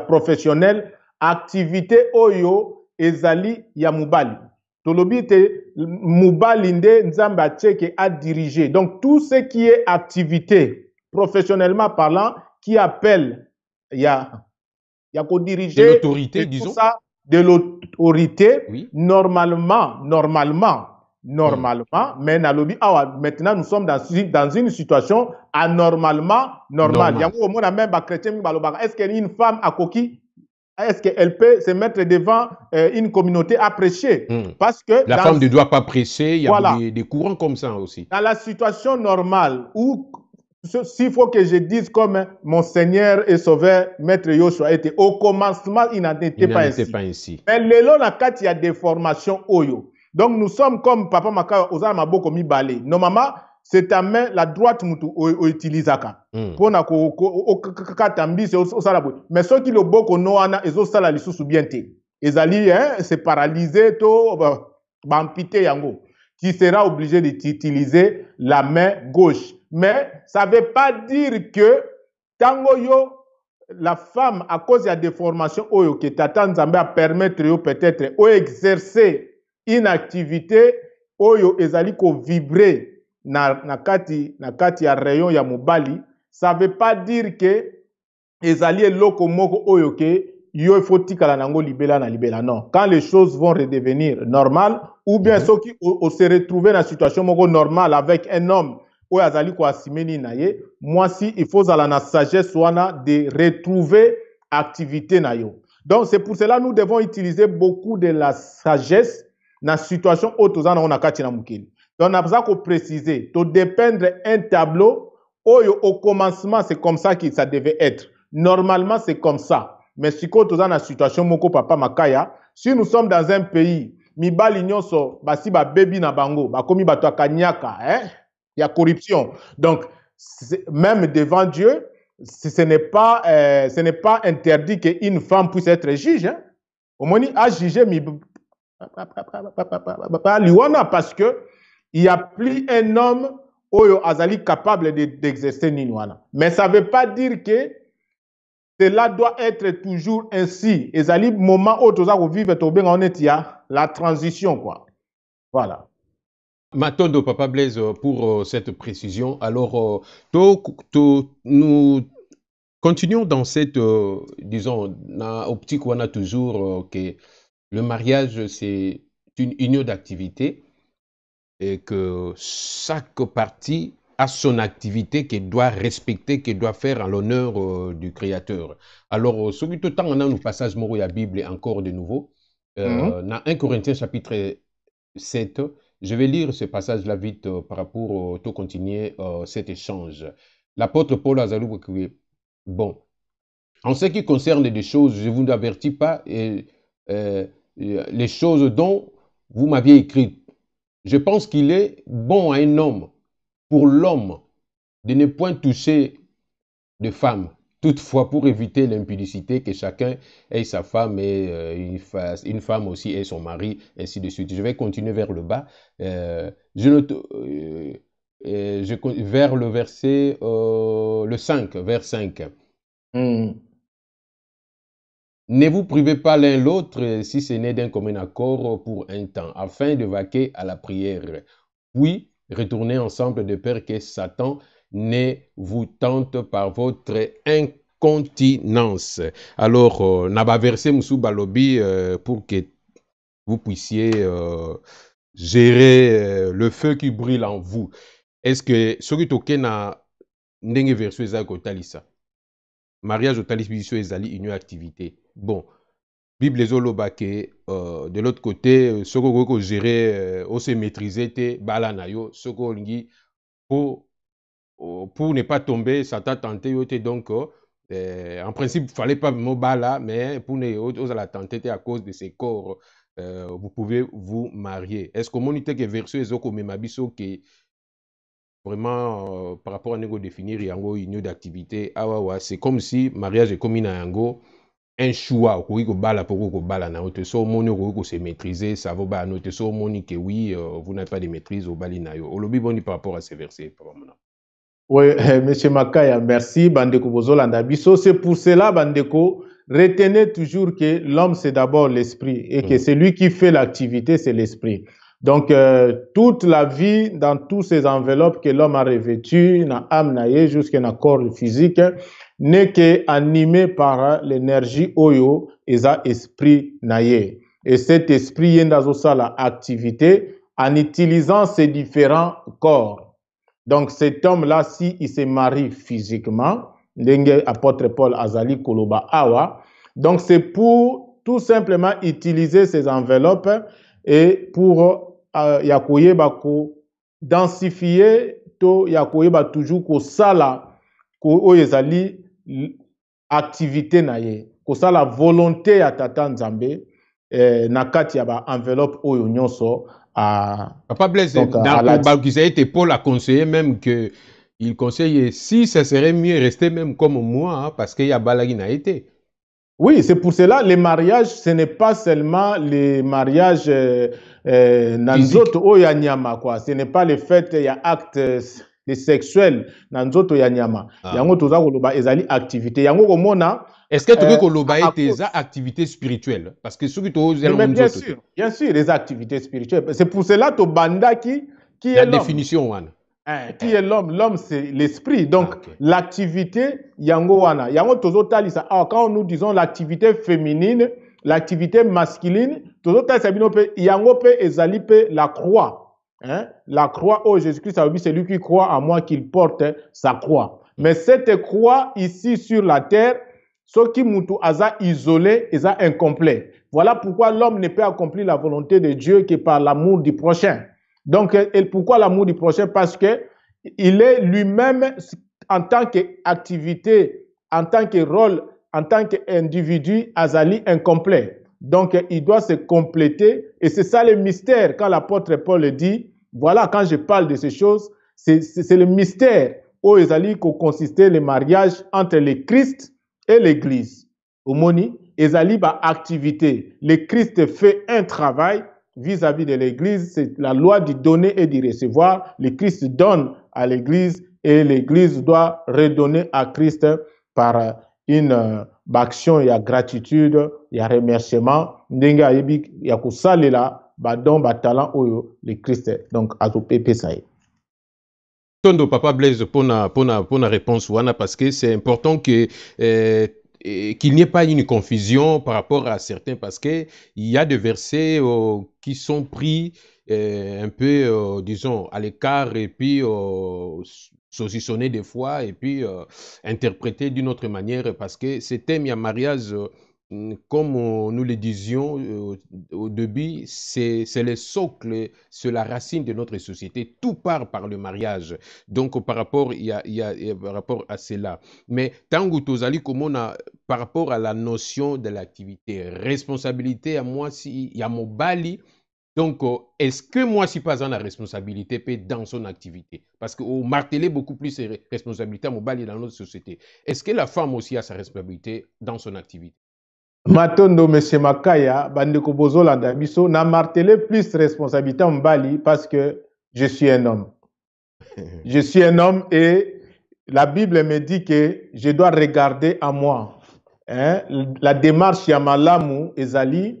professionnel, activité oyo, ezali ya mubali. Tolobi te mubali nde nzamba tcheke a dirigé. Donc, tout ce qui est activité, professionnellement parlant, qui appelle il y a qu'au diriger de l'autorité, disons ça, de l'autorité, oui. Normalement, mais maintenant nous sommes dans une situation anormalement normale. Est-ce qu'une femme a coquille, est-ce qu'elle peut se mettre devant une communauté à prêcher? Parce que la femme ne doit pas prêcher, il y a des courants comme ça aussi. Dans la situation normale où s'il faut que je dise comme mon Seigneur et Sauveur, Maître Yoshua était, au commencement, il n'était pas ainsi. Mais lelo na kati ya des formations oyo. Donc nous sommes comme Papa Makaya Ozala Maboko mi balé. Normalement, c'est ta main, la droite mutu o utilisaka. Pour na ko katambi c'est au salabo. Mais ceux qui le boko noana ezo sala lisusu bien te. Ezali c'est paralysé to bampité yango. Qui sera obligé d'utiliser la main gauche. Mais ça ne veut pas dire que tango yo, la femme, à cause de la déformation, oyo, que Tata Nzambe a permettre yo peut-être ou exercer une activité, oyo ezali ko vibrer na kati ya rayon ya mobali, ça ne veut pas dire que ezali loko moko oyo ke yo il faut tikala nango libela na libela. Non. Quand les choses vont redevenir normales, ou bien ceux qui se retrouver dans une situation moko normale avec un homme, moi si il faut à la sagesse de retrouver activité na yo. Donc c'est pour cela que nous devons utiliser beaucoup de la sagesse dans la situation où on a kati na mukili. Donc on a besoin de préciser, de dépendre un tableau au commencement, c'est comme ça que ça devait être. Normalement, c'est comme ça. Mais si tu es dans la situation, moko papa makaya, si nous sommes dans un pays, mibali nyonso, basi ba baby na bango, ba komi bato akanyaka, hein? Il y a corruption. Donc, même devant Dieu, ce n'est pas interdit qu'une femme puisse être juge. Hein? Au moins, à juger, parce que il n'y a plus un homme oyo azali capable d'exercer Ninwana. Mais ça ne veut pas dire que cela doit être toujours ainsi. Et zali moment où tu vas vivre, on est la transition, quoi. Voilà. Matondo, Papa Blaise, pour cette précision. Alors, nous continuons dans cette, disons, optique où on a toujours que le mariage, c'est une union d'activité et que chaque partie a son activité qu'elle doit respecter, qu'elle doit faire en l'honneur du Créateur. Alors, ce qui temps on a nos passages moraux à la Bible encore de nouveau. Dans 1 Corinthiens chapitre 7, je vais lire ce passage-là vite par rapport au tout continuer cet échange. L'apôtre Paul Azalou, bon, en ce qui concerne des choses, je ne vous avertis pas les choses dont vous m'aviez écrit. Je pense qu'il est bon à un homme, pour l'homme, de ne point toucher de femme. Toutefois, pour éviter l'impudicité, que chacun ait sa femme et une femme aussi ait son mari, ainsi de suite. Je vais continuer vers le bas. Vers le verset, le 5, vers 5. Ne vous privez pas l'un l'autre si ce n'est d'un commun accord pour un temps, afin de vaquer à la prière. Puis, retournez ensemble de peur que Satan ne vous tente par votre incontinence. Alors, naba versé Moussou Balobi pour que vous puissiez gérer le feu qui brûle en vous. Est-ce que ce qui est na ndenge verso ezali kotalisa? Mariage otalisi biso ezali une activité. Bon, Bible ezoloba ke de l'autre côté, ce qu'on peut gérer, on se maîtriser te bala na yo, ce qu'on dit pour ne pas tomber, ça t'a tenté yo te donc en principe il fallait pas me bala, mais pour ne oser la tenter à cause de ces corps, vous pouvez vous marier. Est-ce que monite que verso ezoko memabiso que vraiment par rapport à nego définir yango union d'activité, c'est comme si mariage est comme une yango un choix ko bala pour ko bala na ote so moni ko se maîtriser, ça va ba note so moni que oui vous n'avez pas de maîtrise au bali na yo. Olobi boni par rapport à ces versets papa mona. Oui, monsieur Makaya, merci Bandeko Bozolanda Biso. C'est pour cela Bandeko, retenez toujours que l'homme c'est d'abord l'esprit et que celui qui fait l'activité c'est l'esprit. Donc, toute la vie, dans toutes ces enveloppes que l'homme a revêtues, na âme naïe jusqu'à un corps physique, n'est qu'animé par l'énergie oyo et ça esprit naïe. Et cet esprit y est dans sa activité en utilisant ces différents corps. Donc, cet homme-là, si il se marie physiquement, l'apôtre apôtre Paul Azali Koloba Awa, donc c'est pour tout simplement utiliser ces enveloppes et pour yakoye bako densifier to yakoye ba toujours ko sala ko oyezali activité naye ko sala volonté ya tata Nzambe na kati ya ba enveloppe oyo nyonso à Papa Blaise dans Paul a conseillé même que il conseille si ça serait mieux rester même comme moi hein, parce qu'il y a balagi na été. Oui, c'est pour cela les mariages, ce n'est pas seulement les mariages nanzoto oyanyama quoi. Ce n'est pas le fait il y a acte sexuel nanzoto yanyama. Yango toza koloba ezali activité. Yango komona. Est-ce que tu veux koloba tes activités spirituelles parce que ceux qui bien sûr, les activités spirituelles. C'est pour cela to banda qui est la définition wana. Qui est l'homme? L'homme, c'est l'esprit. Donc, l'activité, yango wana. Yango tozotalisa. Quand nous disons l'activité féminine, l'activité masculine, tozotalisa binope, yango pe ezali pe la croix. Hein? La croix, oh Jésus-Christ, ça veut dire celui qui croit en moi qu'il porte sa croix. Mais cette croix ici sur la terre, ce qui mutu aza isolé, eza incomplet. Voilà pourquoi l'homme ne peut accomplir la volonté de Dieu que par l'amour du prochain. Donc, et pourquoi l'amour du prochain? Parce que il est lui-même en tant qu'activité, en tant que rôle, en tant qu'individu, azali incomplet. Donc, il doit se compléter. Et c'est ça le mystère. Quand l'apôtre Paul dit, voilà, quand je parle de ces choses, c'est le mystère où azali consistait le mariage entre le Christ et l'Église. Omoni, ezali ba activité. Le Christ fait un travail vis-à-vis de l'Église, c'est la loi du donner et du recevoir. Le Christ donne à l'Église et l'Église doit redonner à Christ par une action, il y a gratitude, il y a remerciement. Ndenge ayebi ya kosalela ba don ba talent oyo le Christ donc azopepe ça. Tondo Papa Blaise pour la réponse wana parce que c'est important que qu'il n'y ait pas une confusion par rapport à certains parce que il y a des versets qui sont pris un peu disons à l'écart et puis saucissonnés des fois et puis interprétés d'une autre manière parce que ce thème il y a mariage comme nous le disions au début, c'est le socle, c'est la racine de notre société. Tout part par le mariage. Donc, par rapport, il y a par rapport à cela. Mais tango tozali komona par rapport à la notion de l'activité, responsabilité à moi si il y a mon bali. Donc, est-ce que moi si pas la responsabilité peut dans son activité? Parce qu'on martelait beaucoup plus ses responsabilités à mon bali dans notre société. Est-ce que la femme aussi a sa responsabilité dans son activité? Matondo, monsieur Makaya, bandeko bozolanda biso, na martelé plus responsabilité en Bali parce que je suis un homme. Je suis un homme et la Bible me dit que je dois regarder à moi. Hein? La démarche Yamalamu Ezali,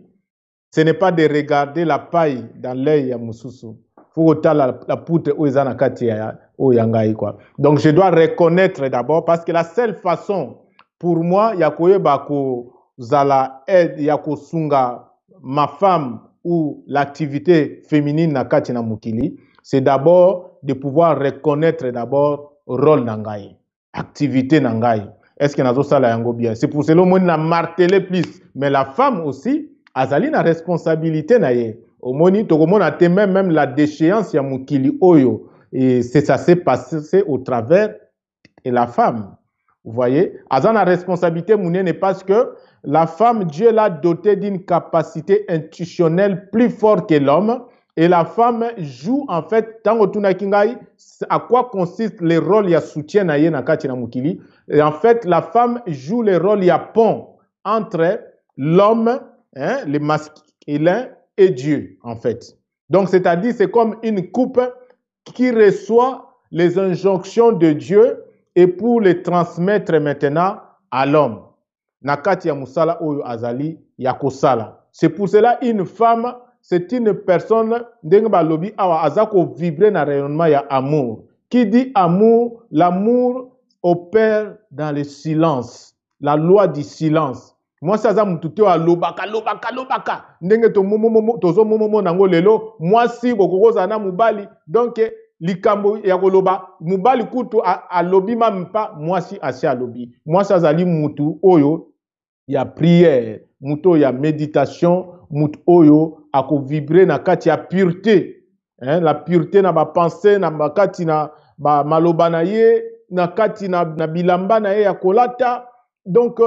ce n'est pas de regarder la paille dans l'œil ya Mususu. Faut la poutre ou ezana katia ou yangai quoi. Donc je dois reconnaître d'abord parce que la seule façon pour moi yakoye bako zala aide yako sunga ma femme ou l'activité féminine na kati na mukili, c'est d'abord de pouvoir reconnaître d'abord rôle nangai, activité nangai. Est-ce que nazo sala yango bien? C'est pour cela que na marteler plus, mais la femme aussi azali na responsabilité na ye. Omoni tokomona te même la déchéance ya mukili oyo et ça s'est passé au travers de la femme. Vous voyez, azan la responsabilité mounene parce que la femme, Dieu l'a dotée d'une capacité intuitionnelle plus forte que l'homme. Et la femme joue en fait, tango tunakingai, à quoi consiste le rôle ya soutien na ye na kati na mukili. Et en fait, la femme joue le rôle ya pont entre l'homme, hein, le masculin et Dieu en fait. Donc c'est-à-dire c'est comme une coupe qui reçoit les injonctions de Dieu et pour les transmettre maintenant à l'homme. Nakati ya musala oyo azali ya kosala. C'est pour cela une femme, c'est une personne ndenge balobi awa azako vibrer na rayonnement ya amour. Qui dit amour, l'amour opère dans le silence, la loi du silence. Moi ça za mututo a lobaka ndenge to momo tozo momo nango lelo moi si bokokoza na mubali donc likambo ya koloba mubali kutu alobi même pas moi si asi alobi moi ça zali mutu oyo ya prière mutu ya méditation mutu oyo ako vibrer na kati ya pureté, hein, la pureté na ba pensée na bakati na ba maloba na ye na kati na bilamba na ye ya kolata donc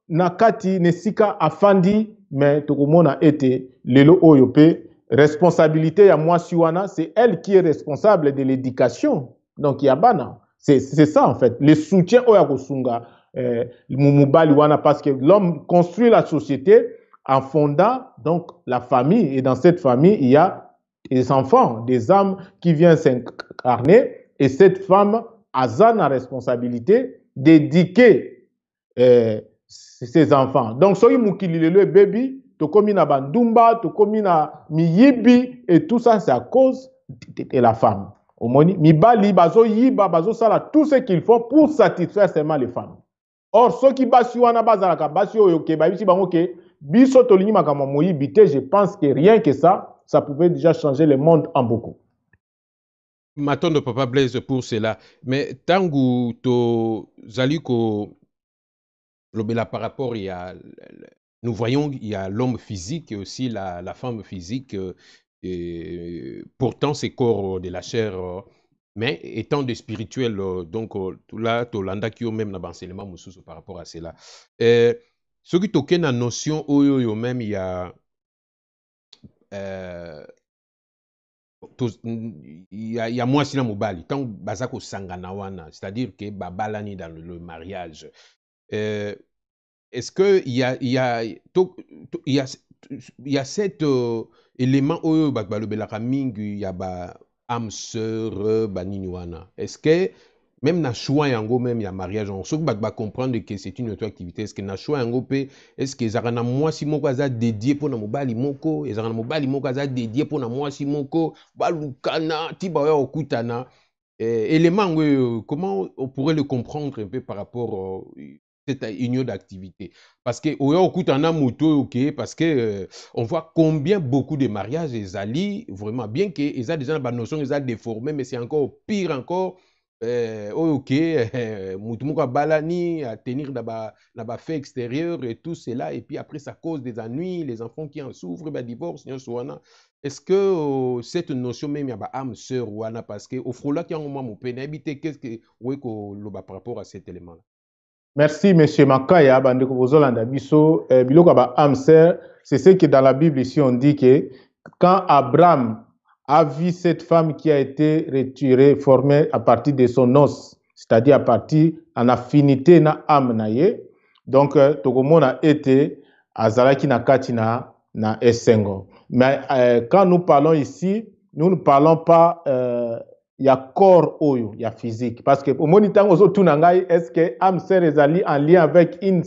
nakati nesika afandi mais tokomona ete lelo oyo pe responsabilité ya mwasi wana c'est elle qui est responsable de l'éducation donc yabana c'est ça en fait le soutien oya kosunga mumubali wana parce que l'homme construit la société en fondant donc la famille et dans cette famille il y a des enfants des âmes qui viennent s'incarner et cette femme a la responsabilité d'éduquer ses enfants. Donc, soki mukili lelo baby, to komi na bandumba, to komi na miyibi, et tout ça, c'est à cause de la femme. Omoni, mibali, bazo yiba, bazo sala, tout ce qu'il faut pour satisfaire seulement les femmes. Or, soki basi wana bazalaka, basi oyo ke, babisi bango ke, biso tolingi makama moyibi te, je pense que rien que ça pouvait déjà changer le monde en beaucoup. Matondo Papa Blaise pour cela. Mais tangu to zaliko lobela par rapport, nous voyons il y a l'homme physique et aussi la femme physique. Et pourtant, ces corps de la chair mais étant des spirituels, donc là, Tolanda qui ont même l'enseignement par rapport à cela. Ce qui toque la notion, même il y a il y a moi si na mobali tant bazako sangana wana, c'est-à-dire que babalani dans le mariage. Est-ce que il y a il y a il y a cet élément où balobelaka mingi ya ba âme sœur banini wana. Est-ce que même na choix yango même ya mariage on sauf ba comprendre que c'est une autre activité, est-ce que na choix yango pe est-ce que ezaka moi si moko aza dédié pour na mobali moko ezaka na mobali moko aza dédié pour na moi si moko balukana ti ba okutana élément comment on pourrait le comprendre un peu par rapport cette union d'activité parce que okutana moto OK parce que on voit combien beaucoup de mariages ezali vraiment bien que eza déjà ba notion eza déformé mais c'est encore pire encore OK, Moutoumouka Balani à tenir na ba fait extérieur et tout cela, et puis après ça cause des ennuis, les enfants qui en souffrent, bah, divorce, est-ce que cette notion même ya ba âme sœur wana parce que au frola qui en moi mon pénalité, qu'est-ce que ouais par rapport à cet élément-là? Merci, monsieur Makaya, bandeko bozolanda biso, biloko ba âme sœur, c'est ce que dans la Bible ici on dit que quand Abraham a vu cette femme qui a été retirée, formée à partir de son os, c'est-à-dire à partir en affinité na âme na ye, donc tokomona été azalaki na kati na esengo. Mais quand nous parlons ici, nous ne parlons pas il y a corps oyo, il y a physique. Parce que au monitant aux autres est-ce que âme sœur ezali en lien avec une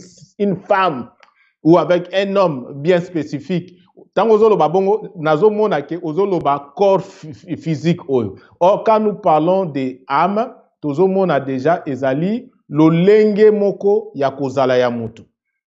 femme ou avec un homme bien spécifique? Tant aux autres babongo nazo mona ke aux autres corps physique oyo. Or quand nous parlons de âme, tozo mona déjà ezali lolenge moko ya kozala ya mutu.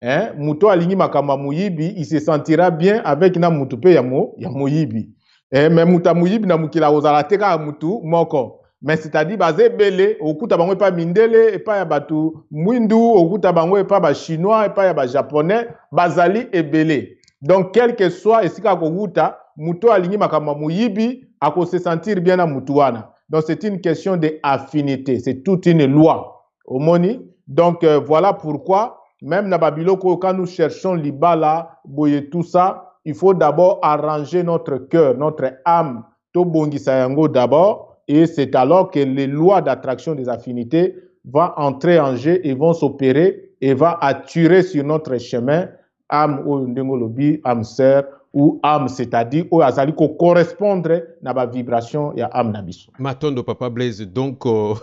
Hein? Muto alingi makamba muyibi, il se sentira bien avec na mutu pe ya muyibi. Mais muta muyibi na mukila ozala teka mutu moko. Mais c'est-à-dire basé belé, okuta bango pa mindele et pas ya batu mwindu, okuta bango pa ba chinois et pas ya ba japonais, bazali ebele. Donc quel que soit esika kokuta, muto alingi makamba muyibi, ako se sentir bien na mutuana. Donc c'est une question d'affinité, c'est toute une loi. Omoni. Donc voilà pourquoi même na babiloko quand nous cherchons libala, boye tout ça, il faut d'abord arranger notre cœur, notre âme, to bongisa yango d'abord, et c'est alors que les lois d'attraction des affinités vont entrer en jeu et vont s'opérer et va attirer sur notre chemin âme ou ndengolobi, âme sœur ou âme, c'est-à-dire ou azali ko correspondre na ba vibration ya âme na biso. Matondo Papa Blaise, donc on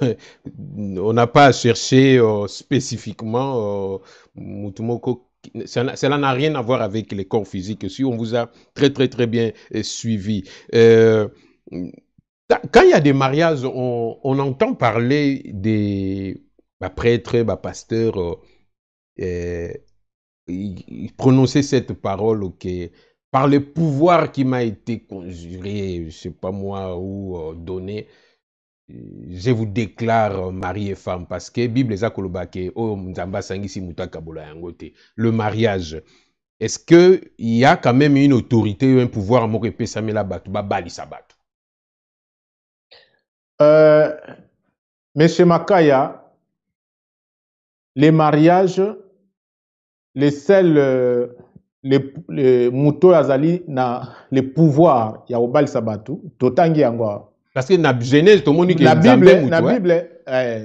n'a pas à chercher spécifiquement Mutumoko. Cela n'a rien à voir avec les corps physiques. Si on vous a très bien suivi. Quand il y a des mariages, on entend parler des prêtres, pasteurs, prononcer cette parole, ok, par le pouvoir qui m'a été conjuré, je ne sais pas moi, ou donné. Je vous déclare mari et femme parce que Bible le mariage. Est-ce que il y a quand même une autorité ou un pouvoir à mon Monsieur Makaya, les mariages, les seuls les moutons azali na les pouvoirs ya obali sabatu totangi yango. Parce que na Genèse tout le monde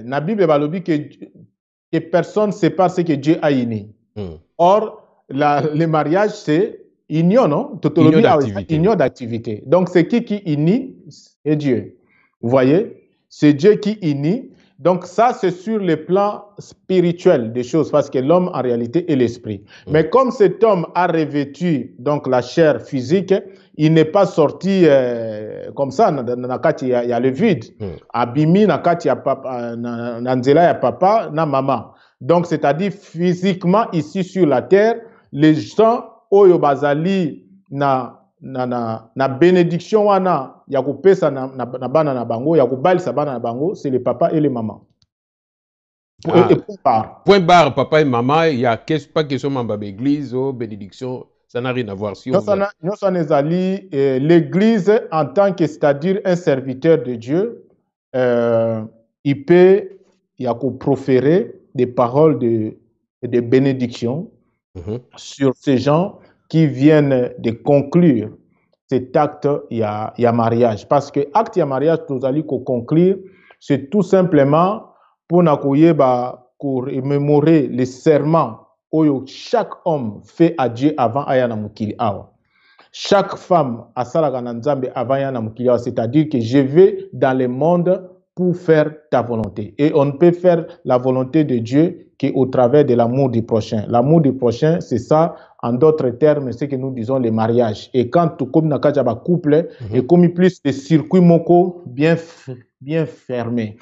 na Bible balobi que personne ne sait pas ce que Dieu a uni. Or le mariage c'est union, non? Union d'activité. Donc c'est qui unit? C'est Dieu. Vous voyez? C'est Dieu qui unit. Donc ça c'est sur le plan spirituel des choses parce que l'homme en réalité est l'esprit. Mais comme cet homme a revêtu donc la chair physique, il n'est pas sorti comme ça, il y a le vide. Abimi, nakati ya papa, nanzela ya papa, na maman. Donc, c'est-à-dire physiquement, ici sur la terre, les gens, oyo bazali na bénédiction wana, ya kupesa na bana na bango, ya kubalisa bana na bango, c'est les papas et les mamans. Et point barre, papa et maman, il n'y a pas question de l'église, bénédiction. Ça n'a rien à voir. Si l'église en tant que, c'est-à-dire un serviteur de Dieu, il peut y a proférer des paroles de bénédiction sur ces gens qui viennent de conclure cet acte, il y a mariage. Parce que acte, il y a mariage, nous allons conclure, c'est tout simplement pour remémorer les serments que chaque homme fait à Dieu avant Ayana Mukili Awa. Chaque femme a Salagananzambe avant Ayana Mukili Awa, c'est-à-dire que je vais dans le monde pour faire ta volonté. Et on ne peut faire la volonté de Dieu qu'au travers de l'amour du prochain. L'amour du prochain, c'est ça, en d'autres termes, c'est que nous disons le mariage. Et quand tu comme na couple, et comme plus de circuits moko bien fermés.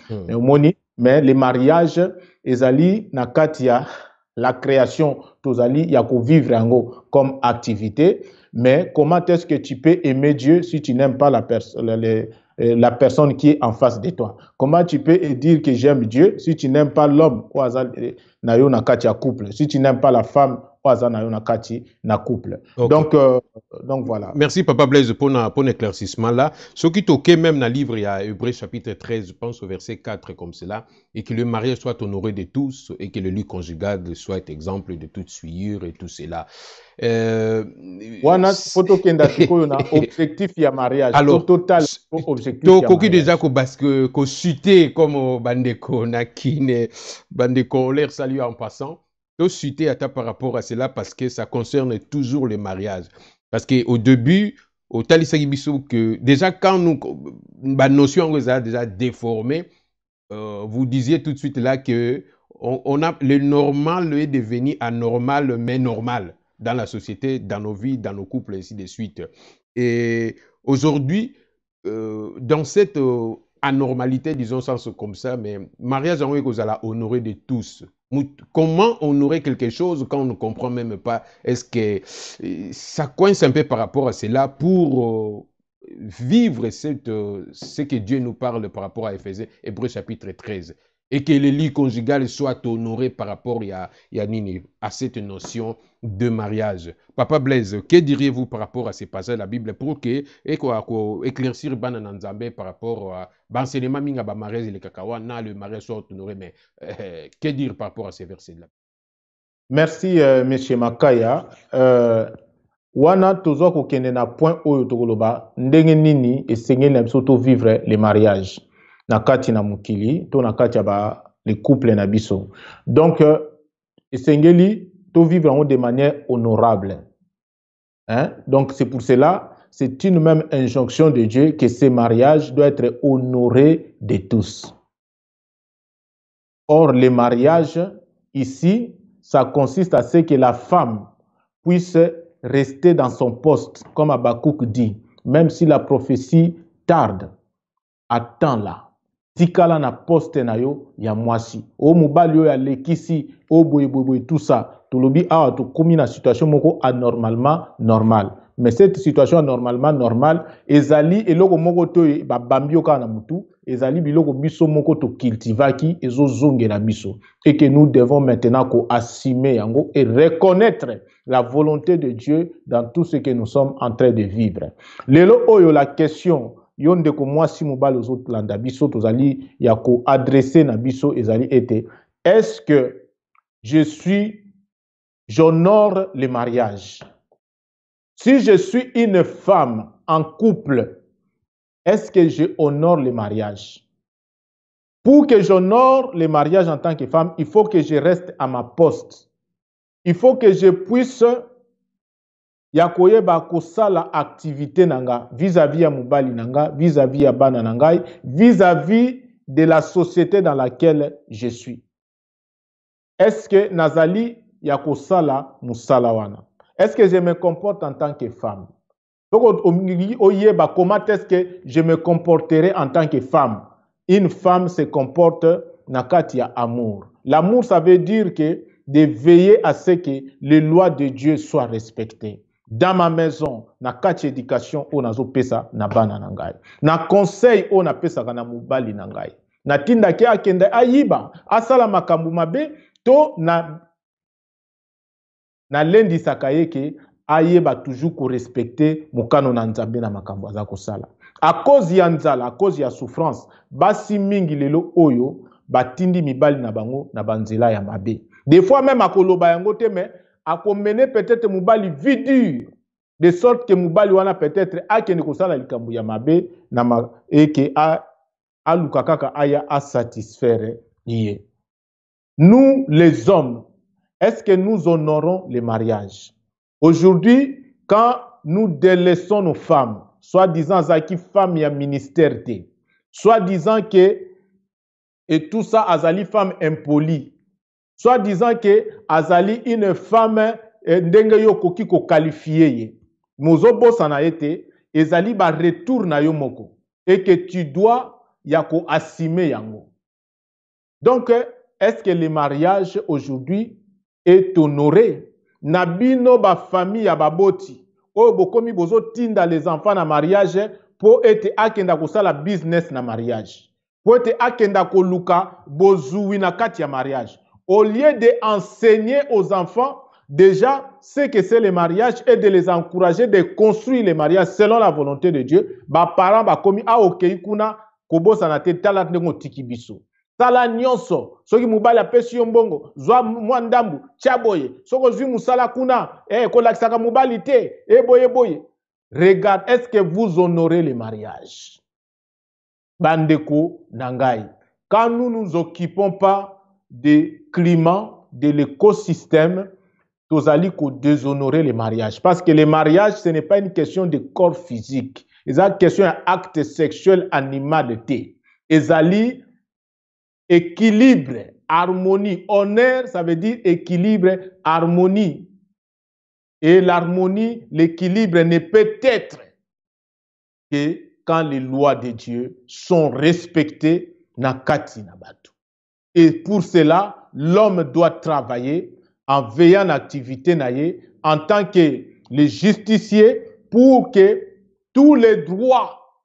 Mais le mariage, ezali na katia la création, tozali ya ko vivre yango comme activité. Mais comment est-ce que tu peux aimer Dieu si tu n'aimes pas la personne qui est en face de toi? Comment tu peux dire que j'aime Dieu si tu n'aimes pas l'homme na couple, si tu n'aimes pas la femme na couple? Okay. Donc voilà. Merci Papa Blaise pour l'éclaircissement là. Ce qui toque même dans le livre, il y a Hébreux chapitre 13, je pense au verset 4 comme cela, et que le mariage soit honoré de tous et que le lit conjugal soit exemple de toute souillure et tout cela. Objectif il y a mariage. Alors, total objectif. Tokoki déjà ko cité comme bandeko nakine bandeko l'air salut en passant. To cité à ta par rapport à cela parce que ça concerne toujours le mariage. Parce qu'au début, au Talisagibiso, que déjà quand la notion vous a déjà déformée, vous disiez tout de suite là que on a le normal est devenu anormal mais normal dans la société, dans nos vies, dans nos couples et ainsi de suite. Et aujourd'hui, dans cette anormalité, disons sens comme ça, mais mariage en vous allez honorer de tous. Comment honorer quelque chose quand on ne comprend même pas? Est-ce que ça coince un peu par rapport à cela pour vivre ce que Dieu nous parle par rapport à Hébreux chapitre 13 et que le lit conjugal soit honoré par rapport à cette notion de mariage. Papa Blaise, que diriez-vous par rapport à ces passages de la Bible pour éclaircir Banananzambe par rapport à l'enseignement minga ba mariage et le kakawa, le mariage soit honoré, mais que dire par rapport à ces versets-là? Merci, M. Makaya. Wana tozo ko kende na point oyo tokoloba ndenge nini esengeli na biso to vivre le mariage na kati na mukili to na kati ya les couples na biso. Donc esengeli to vivre en de manière honorable. Hein? Donc c'est pour cela, c'est une même injonction de Dieu que ce mariage doit être honoré de tous. Or le mariage ici, ça consiste à ce que la femme puisse rester dans son poste, comme Habakkuk dit, même si la prophétie tarde, attends-la. Tikala na poste na yo ya mwasi. O mubali yo ya lekisi, o boye tout ça. Tolobi awa to komi na situation moko anormalement normal. Mais cette situation anormalement normale, ezali eloko moko to ba bambio ka na mutu, ezali biloko biso moko to cultivaki ezo zonge na biso. Et que nous devons maintenant ko assumer yango et reconnaître la volonté de Dieu dans tout ce que nous sommes en train de vivre. Lelo oyo la question yonde ko mwasi mobali ozot landa biso tozali ya ko adresser na biso ezali ete est-ce que j'honore le mariage? Si je suis une femme en couple, est-ce que je honore le mariage? Pour que j'honore le mariage en tant que femme, il faut que je reste à ma poste. Il faut que je puisse yakoyeba kosala activité nanga vis-à-vis ya mobali nanga, vis-à-vis ya bana nangai, vis-à-vis de la société dans laquelle je suis. Est-ce que nazali yakosala musala wana? Est-ce que je me comporte en tant que femme? Donc, comment est-ce que je me comporterai en tant que femme? Une femme se comporte nakati ya amour. L'amour, ça veut dire que de veiller à ce que les lois de Dieu soient respectées. Dans ma maison, na kati éducation o nazo pesa na bana nangai. Na conseil o na pesa kana mubali nangai. Na tinda ke akenda ayiba, asala makambu mabe to na lendi sakaye ke ayeba toujours ko respecter mukano na nzambe na makambu aza kosala. à cause ya nzala, à cause ya souffrance, basi mingi lelo oyo batindi mibali na bango na banzela ya mabe. Des fois même akoloba yango te, mais akomene peut-être mobali vie dure, de sorte que mobali wana peut-être akende kosala likambo ya mabe na eke a lukakaka aya a satisfaire ye. Nous les hommes, est-ce que nous honorons les mariages? Aujourd'hui, quand nous délaissons nos femmes, soi-disant zaki femme ya ministère te, soi-disant que et tout ça azali femme impolie, soi-disant que azali une femme ndenge yo koki ko qualifier ye, mozobosa na ete ezali ba retour na yo moko et que tu dois yako assumer yango. Donc est-ce que le mariage aujourd'hui est honoré? Nabino ba famille ya baboti oyo bokomi bozo tinda les enfants na mariage po ete akenda kosala business na mariage, po ete akenda koluka bozui na kati ya mariage, au lieu d'enseigner aux enfants déjà ce que c'est le mariage et de les encourager de construire le mariage selon la volonté de Dieu, ba parents ba komi a okei kuna kobosa na te tala ndenge otiki biso. Sala nyonso, soki mubali apesi yo mbongo, zwa mwa ndambu, chaboye, soko zwi musala kuna, kolakisaka mubali te, boye boye. Regarde, est-ce que vous honorez le mariage? Bandeko nangai. Quand nous ne nous occupons pas du climat, de l'écosystème, nous allons déshonorer le mariage. Parce que le mariage, ce n'est pas une question de corps physique. C'est une question d'acte sexuel animal. Ils allaient équilibre, harmonie. Honneur, ça veut dire équilibre, harmonie. Et l'harmonie, l'équilibre ne peut être que quand les lois de Dieu sont respectées na kati na bato. Et pour cela, l'homme doit travailler en veillant en activité naye, en tant que le justicier, pour que tous les droits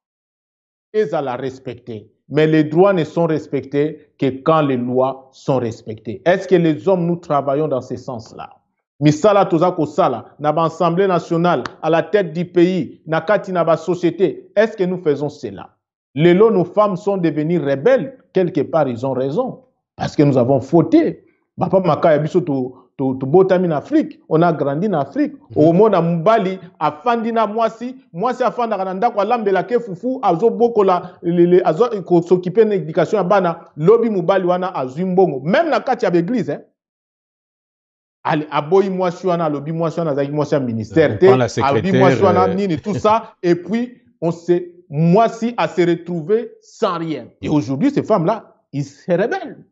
soient à la respecter. Mais les droits ne sont respectés que quand les lois sont respectées. Est-ce que les hommes, nous travaillons dans ce sens-là? Misala toza kosala, na ba assemblée nationale, à la tête du pays, na kati na ba société. Est-ce que nous faisons cela? Lelo, nos femmes sont devenues rebelles. Quelque part, ils ont raison. Parce que nous avons fauté. Papa Makaya biso to botami en Afrique. On a grandi en Afrique. Au monde à Mbali, à Fandina Mwasi à Fandaranda, kwa lambela ke fufu, azo boko la, azo s'occuper de l'éducation à Bana, lobby Mubali wana azumbongo. Même na kati ya l'église, hein. Allez, aboyi mwasi wana, lobby mwasi wana, zaki mwasi ministère, aboyi mwasi wana, nini, tout ça, et puis, mwasi a se retrouvé sans rien. Et aujourd'hui, ces femmes-là, ils se rebellent.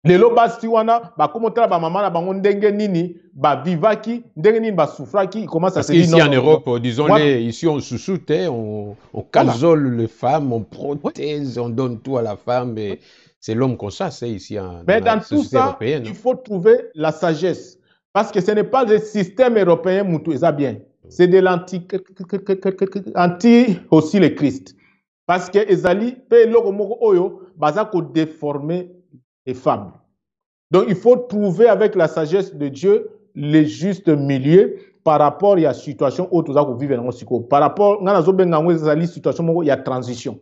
Les lobasti wana ba komotra ba mama na bango ndenge nini ba vivaki ndenge nini ba souffraki, il commence à se dire ici en Europe, disons-les, ici on sous-soute, on casole les femmes, on protège, on donne tout à la femme, et c'est l'homme qu'on chasse ici mais dans tout ça, européenne. Il faut trouver la sagesse, parce que ce n'est pas le système européen moutou ça bien, c'est de l'anti aussi le Christ, parce que ezali pe loko moko oyo baza ko déformer les femmes. Donc il faut trouver avec la sagesse de Dieu le juste milieu par rapport à la situation où nous avons vécu. Par rapport à la situation où il y a transition.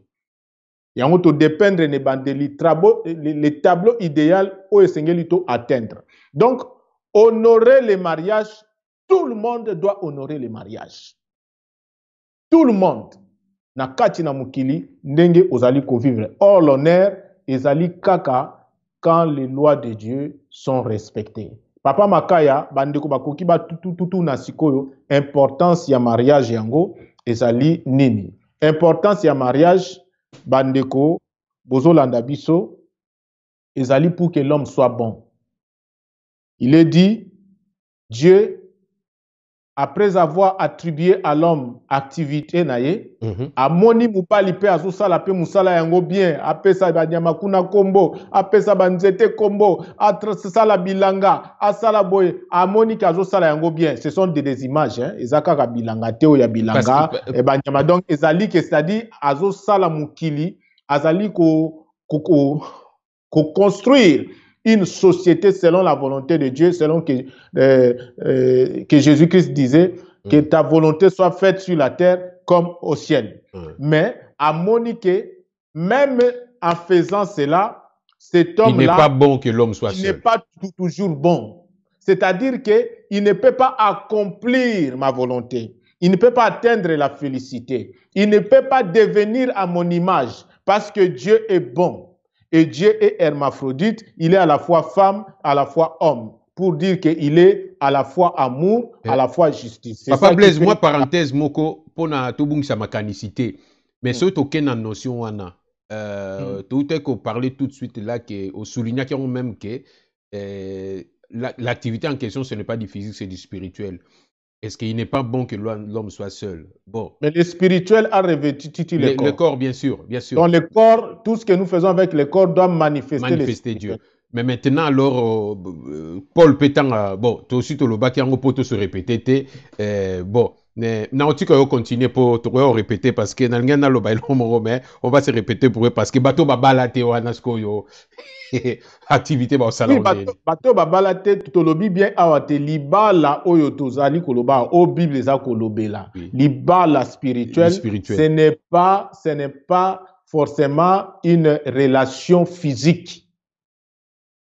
Il y a un dépendre les tableaux idéal où il faut atteindre. Donc honorer les mariages, tout le monde doit honorer les mariages. Tout le monde. Na kati na mukili ndenge ozali ko vivre. Or l'honneur ezali kaka quand les lois de Dieu sont respectées. Papa Makaya, bandeko bakoki ba tutu na sikoyo, importance ya mariage yango ezali nini? Importance ya mariage, bandeko, bozolanda biso, ezali pour que l'homme soit bon. Il est dit, Dieu, après avoir attribué à l'homme activité naye, amoni mupali pe azosala pe musala yango bien, apesa banyama kuna kombo, apesa banzete kombo, sala bilanga, asala boye, amoni ki azosala yango bien. Ce sont des images, hein. Ezaka bilanga te o ya bilanga, e banyama donc ezali que c'est-à-dire azosala mukili, azali ko construire une société selon la volonté de Dieu, selon que Jésus-Christ disait que ta volonté soit faite sur la terre comme au ciel. Mais amoni que même en faisant cela, cet Il n'est homme-là, pas bon que l'homme soit il n'est seul. pas toujours bon. C'est-à-dire qu'il ne peut pas accomplir ma volonté. Il ne peut pas atteindre la félicité. Il ne peut pas devenir à mon image parce que Dieu est bon. Et Dieu est hermaphrodite. Il est à la fois femme, à la fois homme. Pour dire qu'il est à la fois amour, à la fois justice. Papa Blaise, moi, parenthèse, moko, pour na tout sa mécanicité. Mais ce qui est une notion, wana. Tout est qu'on parlait tout de suite là, au souligner qu'il y a même que l'activité en question, ce n'est pas du physique, c'est du spirituel. Est-ce qu'il n'est pas bon que l'homme soit seul? Bon. Mais le spirituel a revêtu le corps. Le corps, bien sûr, bien sûr. Dans le corps, tout ce que nous faisons avec le corps doit manifester Dieu. Mais maintenant, alors, Paul Pétang, bon, toi aussi, tu le bas qui a se répéter, bon, on va continuer pour répéter parce que on va se répéter pour eux parce que bateau babalate wanasko yo activité ba sala bateau babalate tolobi bien awate libala oyo tozali koloba o bible za kolobela libala spirituel ce n'est pas forcément une relation physique.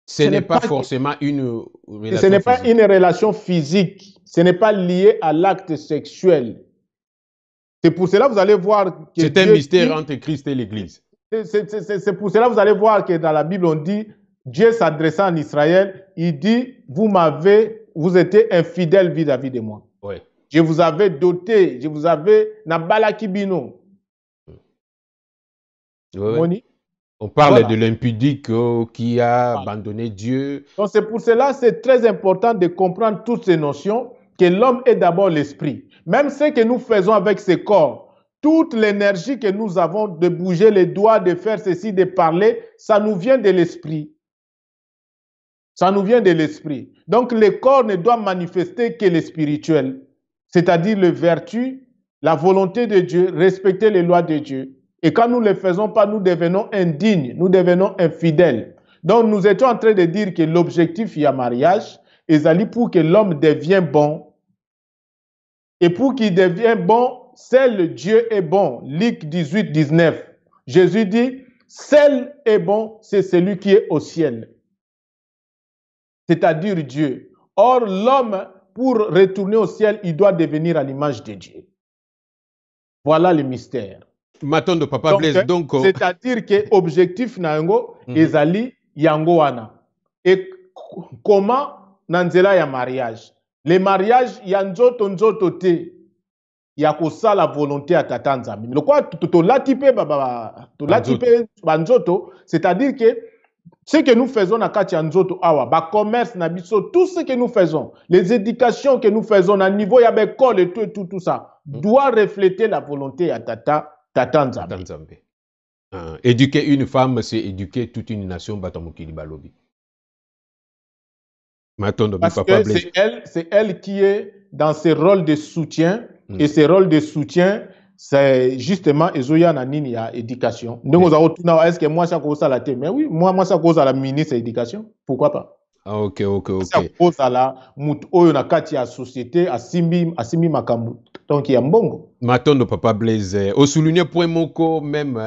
Ce n'est pas forcément une relation. Ce n'est pas une relation physique. Ce n'est pas lié à l'acte sexuel. C'est pour cela que vous allez voir que c'est un mystère entre Christ et l'Église. C'est pour cela que vous allez voir que dans la Bible on dit Dieu s'adressant en Israël, il dit vous étiez infidèles vis-à-vis de moi. Ouais. Je vous avais doté, je vous avais nabalaki bino. Ouais. On parle de l'impudique qui a abandonné Dieu. Donc c'est pour cela c'est très important de comprendre toutes ces notions, que l'homme est d'abord l'esprit. Même ce que nous faisons avec ce corps, toute l'énergie que nous avons de bouger les doigts, de faire ceci, de parler, ça nous vient de l'esprit. Ça nous vient de l'esprit. Donc le corps ne doit manifester que le spirituel, c'est-à-dire les vertus, la volonté de Dieu, respecter les lois de Dieu. Et quand nous ne le faisons pas, nous devenons indignes, nous devenons infidèles. Donc nous étions en train de dire que l'objectif, il y a mariage, et c'est pour que l'homme devienne bon. Et pour qu'il devienne bon, seul Dieu est bon. Luc 18, 19. Jésus dit, seul est bon, c'est celui qui est au ciel. C'est-à-dire Dieu. Or, l'homme, pour retourner au ciel, il doit devenir à l'image de Dieu. Voilà le mystère. Maton de Papa Blaise, donc c'est-à-dire que l'objectif nango ezali yango wana. Et comment nanzela ya mariage? Le mariage ya nzoto te ya kosa la volonté à tata nzambe. Le quoi to latipe banzoto, c'est-à-dire que ce que nous faisons na kati ya nzoto awa, ba commerce na biso, tout ce que nous faisons, les éducations que nous faisons à niveau ya l'école et tout ça doit refléter la volonté à tata Nzambe. Éduquer une femme, c'est éduquer toute une nation. Parce que c'est elle qui est dans ses rôles de soutien. Et ces rôles de soutien, c'est justement Ezoya Nanini ya éducation. Est-ce que moi, ça cause à la thé? Mais oui, moi, ça cause à la ministre éducation. Pourquoi pas? Ah, ok. Ça cause à la oyo na kati ya société, asimbi makambu. Donc, il y a un bon. Maton de Papa Blaise. Au souligner point moko, même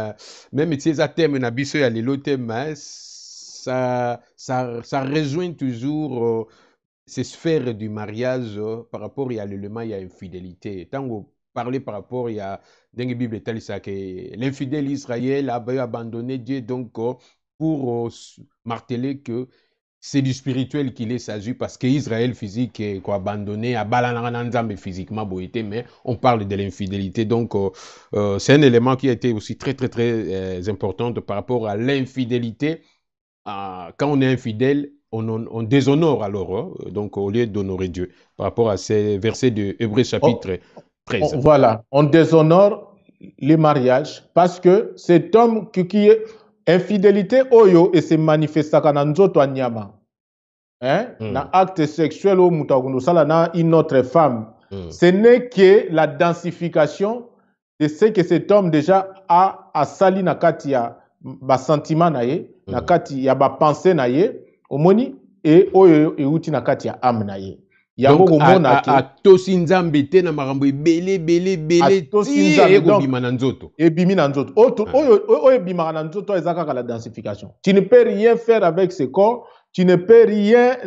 si ça thème na biso ya lelo thème, ça rejoint toujours ces sphères du mariage par rapport à l'élément, il y a infidélité. Tant que parler par rapport à la Bible, l'infidèle Israël a abandonné Dieu, donc pour marteler que c'est du spirituel qu'il est s'agit parce qu'Israël physique est abandonné à balananzambe physiquement mais on parle de l'infidélité, donc c'est un élément qui a été aussi très important par rapport à l'infidélité. Quand on est infidèle, on déshonore alors, donc au lieu d'honorer Dieu, par rapport à ces versets de Hébreux chapitre 13. Voilà, on déshonore les mariages parce que cet homme qui est infidélité oyo et se manifesta kana nzoto anyama. Na acte sexuel au mutagunusala na une autre femme. Ce n'est que la densification de ce que cet homme déjà a sali na kati ya ba sentiment na ye, na kati ya ba pensée na ye, omoni et oyo euti na kati ya âme na ye. Donc, à tosi nzambe te na makambo ebele ti ekobima na nzoto. Ebimi na nzoto. Oyo ebima na nzoto eza kaka la densification. Tu ne peux rien faire avec ce corps. Tu ne peux rien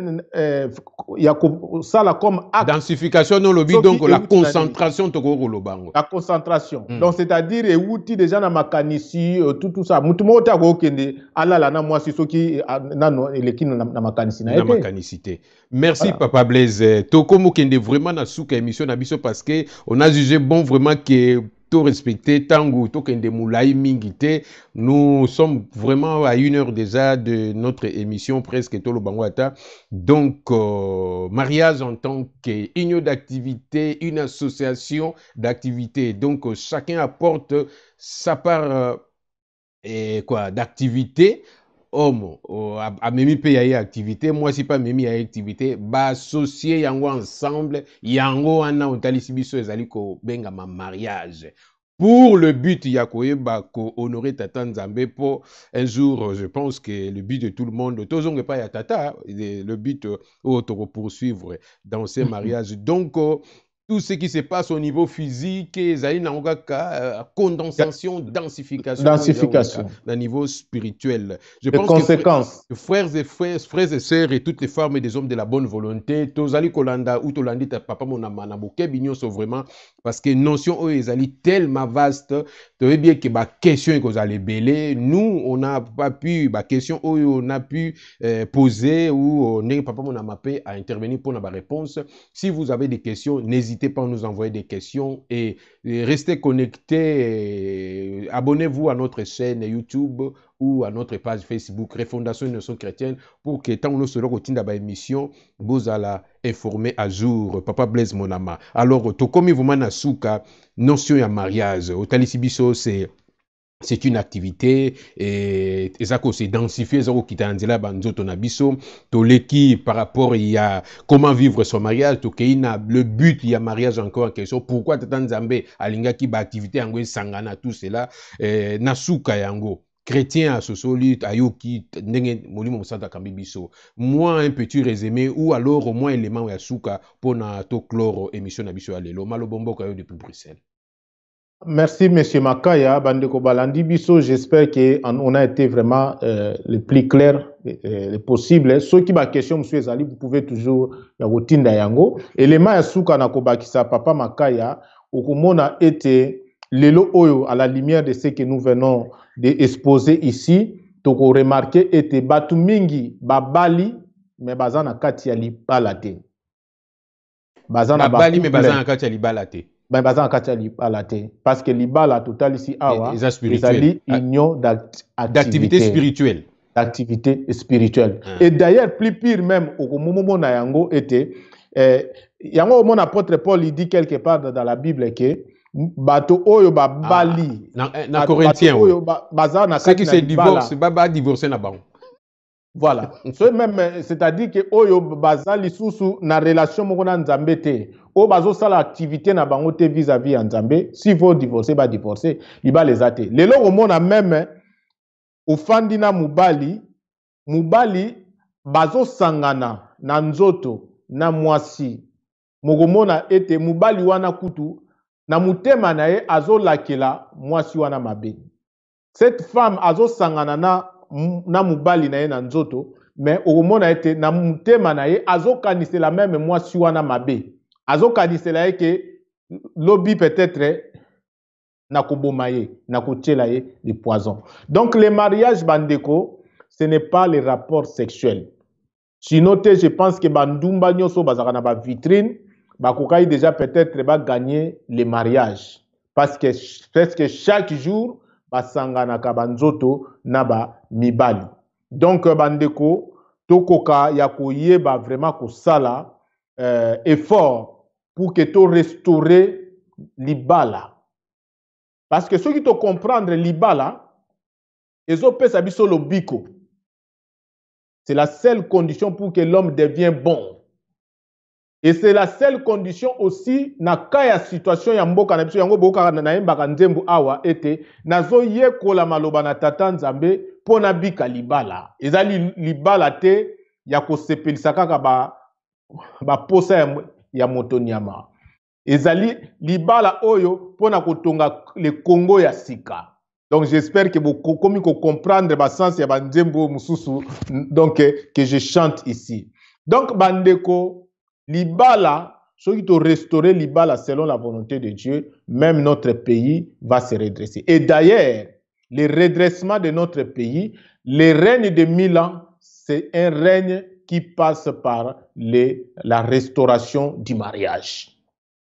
ça comme acte. Densification non lobi donc la concentration toko lobango. La concentration. Donc c'est-à-dire euti déjà na makanisi tout ça. Mutu mota ko kende alala na mwasi soki nano elekino na makanisi na makanisité. Merci voilà. Papa Blaise. Toko mokende vraiment na souka émission na biso parce que on a jugé bon vraiment que tout respecter tango to kende moulai mingite. Nous sommes vraiment à 1 heure déjà de notre émission presque tout le bangwata. Donc mariage en tant qu'union d'activité, une association d'activité. Donc chacun apporte sa part d'activité. Homme a memi pe ya activité, moi si pas memi ya activité, ba associer yango ensemble, yango ana otalisi biso ezali ko benga ma mariage. Pour le but ya koyeba ko honorer tata Nzambe pour un jour, je pense que le but de tout le monde, tozonge pas ya tata, le but to poursuivre dans ces mariages. Donc tout ce qui se passe au niveau physique, condensation, densification, au niveau spirituel. Je pense conséquences. Que frères et sœurs et toutes les femmes et des hommes de la bonne volonté, Tozali Kolanda ou Tolandi papa mon amanaboke bignon sont vraiment parce que notion ezali tellement vaste, tu veux bien que ma question que vous allez belé, nous on n'a pas pu ma question on a pu poser ou on est papa mon amapé à intervenir pour la réponse. Si vous avez des questions, n'hésitez pas à nous envoyer des questions et restez connectés. Abonnez-vous à notre chaîne YouTube ou à notre page Facebook Refondation Innocent Chrétienne pour que tant nous serons au titre de la émission, vous allez informer à jour Papa Blaise Monama. Alors, tout comme vous m'en souka notion de mariage, au Talisibiso c'est une activité et ça c'est densifié ça qui t'andila banzoto na biso to leki par rapport il y a comment vivre son mariage to keina le but il y a mariage encore en question pourquoi tata Nzambe alinga ki ba activité yango sangana tout cela na suka yango chrétien à sosoli ayoki ndenge molimo mosata kambi biso moi un petit résumé ou alors au moins élément ya suka pour na to clore émission na biso alelo malobombo kayo depuis Bruxelles. Merci, M. Makaya. Bandeko Balandi Biso, j'espère qu'on a été vraiment le plus clair possible. Ceux qui ont des questions, M. Zali, vous pouvez toujours y routine yango. Élément ya souka na kobakisa Papa Makaya, okumona été lelo oyo à la lumière de ce que nous venons d'exposer ici, toko remarqué était batu mingi babali mais bazana kati ya libalate. Bazana babali mais bazana kati ya libalate. Ben bazan kati libalate parce que libala total ici awa ezali union d'activité spirituelle. D'activité spirituelle. Et d'ailleurs plus pire même au moment na yango était yango mon apôtre Paul il dit quelque part dans la Bible que bato oyo ba bali na Corinthiens oyo bazana ceux qui se divorcent ba divorcer na bango. Voilà. C'est-à-dire que oyo bazali susu na relation moko na Nzambe te. O bazo sala activité na bango te vis-à-vis ya Nzambe. Si faut divorcer ba divorcer, liba les ate. Lelo omona même ofandi na mubali bazo sangana na nzoto na mwasi. Mogomona ete mubali wana kutu na mutema na ye azo lakela mwasi wana mabe. Cette femme azo sangana na mubali na ye na nzoto mais okomona ete na mutema na ye azokanisela même mwasi wana mabe azokanisela ye ke lobi peut-être na koboma ye na kotiela ye le poison. Donc le mariage bandeko ce n'est pas le rapport sexuel. Sinon je pense que bandumba nyoso bazaka na ba vitrine bakokai déjà peut-être ba gagner le mariage parce que presque chaque jour basangana ka banzoto na ba mibali. Donc bandeko tokoka ya koyeba vraiment ko sala effort pour que to restaurer libala. Parce que ceux qui te comprendre libala ezo pesa biso lobiko. C'est la seule condition pour que l'homme devienne bon. Et c'est la seule condition aussi na kaya situation ya mboka na biso yango boka na yembaka nzembo awa ete nazo yekola maloba na tata Nzambe pona bika libala. Ezali libala te ya ko sepelisa kaka baposa ya moto nyama. Ezali libala oyo pona kotonga le Congo ya sika. Donc j'espère que vous comprendre le sens ya banzembo mususu donc que je chante ici. Donc bandeko libala ceux qui ont restauré libala selon la volonté de Dieu, même notre pays va se redresser. Et d'ailleurs, le redressement de notre pays, le règne de 1000 ans, c'est un règne qui passe par la restauration du mariage.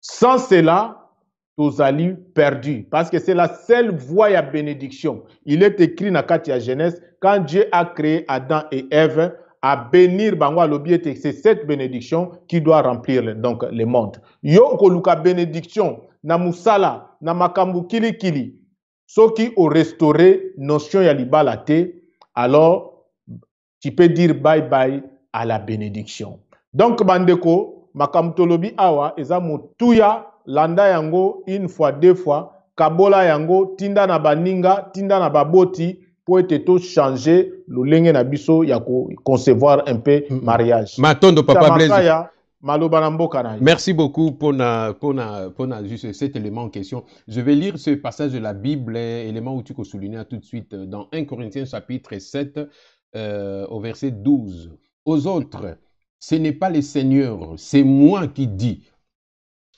Sans cela, tous allus perdus. Parce que c'est la seule voie à bénédiction. Il est écrit dans la Genèse, quand Dieu a créé Adam et Ève, à bénir Bangwa l'objet, c'est cette bénédiction qui doit remplir donc le monde. Yo koluka bénédiction, na musala, na makambu kili kili. Ceux qui ont restauré notion ya libalate, alors tu peux dire bye bye à la bénédiction. Donc bandeko, makamtolobi awa, eza motuya, landa yango une fois, deux fois, kabola yango, tinda na baninga, tinda na baboti, pour être changer le lenge na biso ya concevoir un peu mariage. Matondo Papa Blaise. Merci beaucoup pour juste cet élément en question. Je vais lire ce passage de la Bible, élément où tu peux souligner tout de suite dans 1 Corinthiens chapitre 7 au verset 12. Aux autres, ce n'est pas le Seigneur, c'est moi qui dis.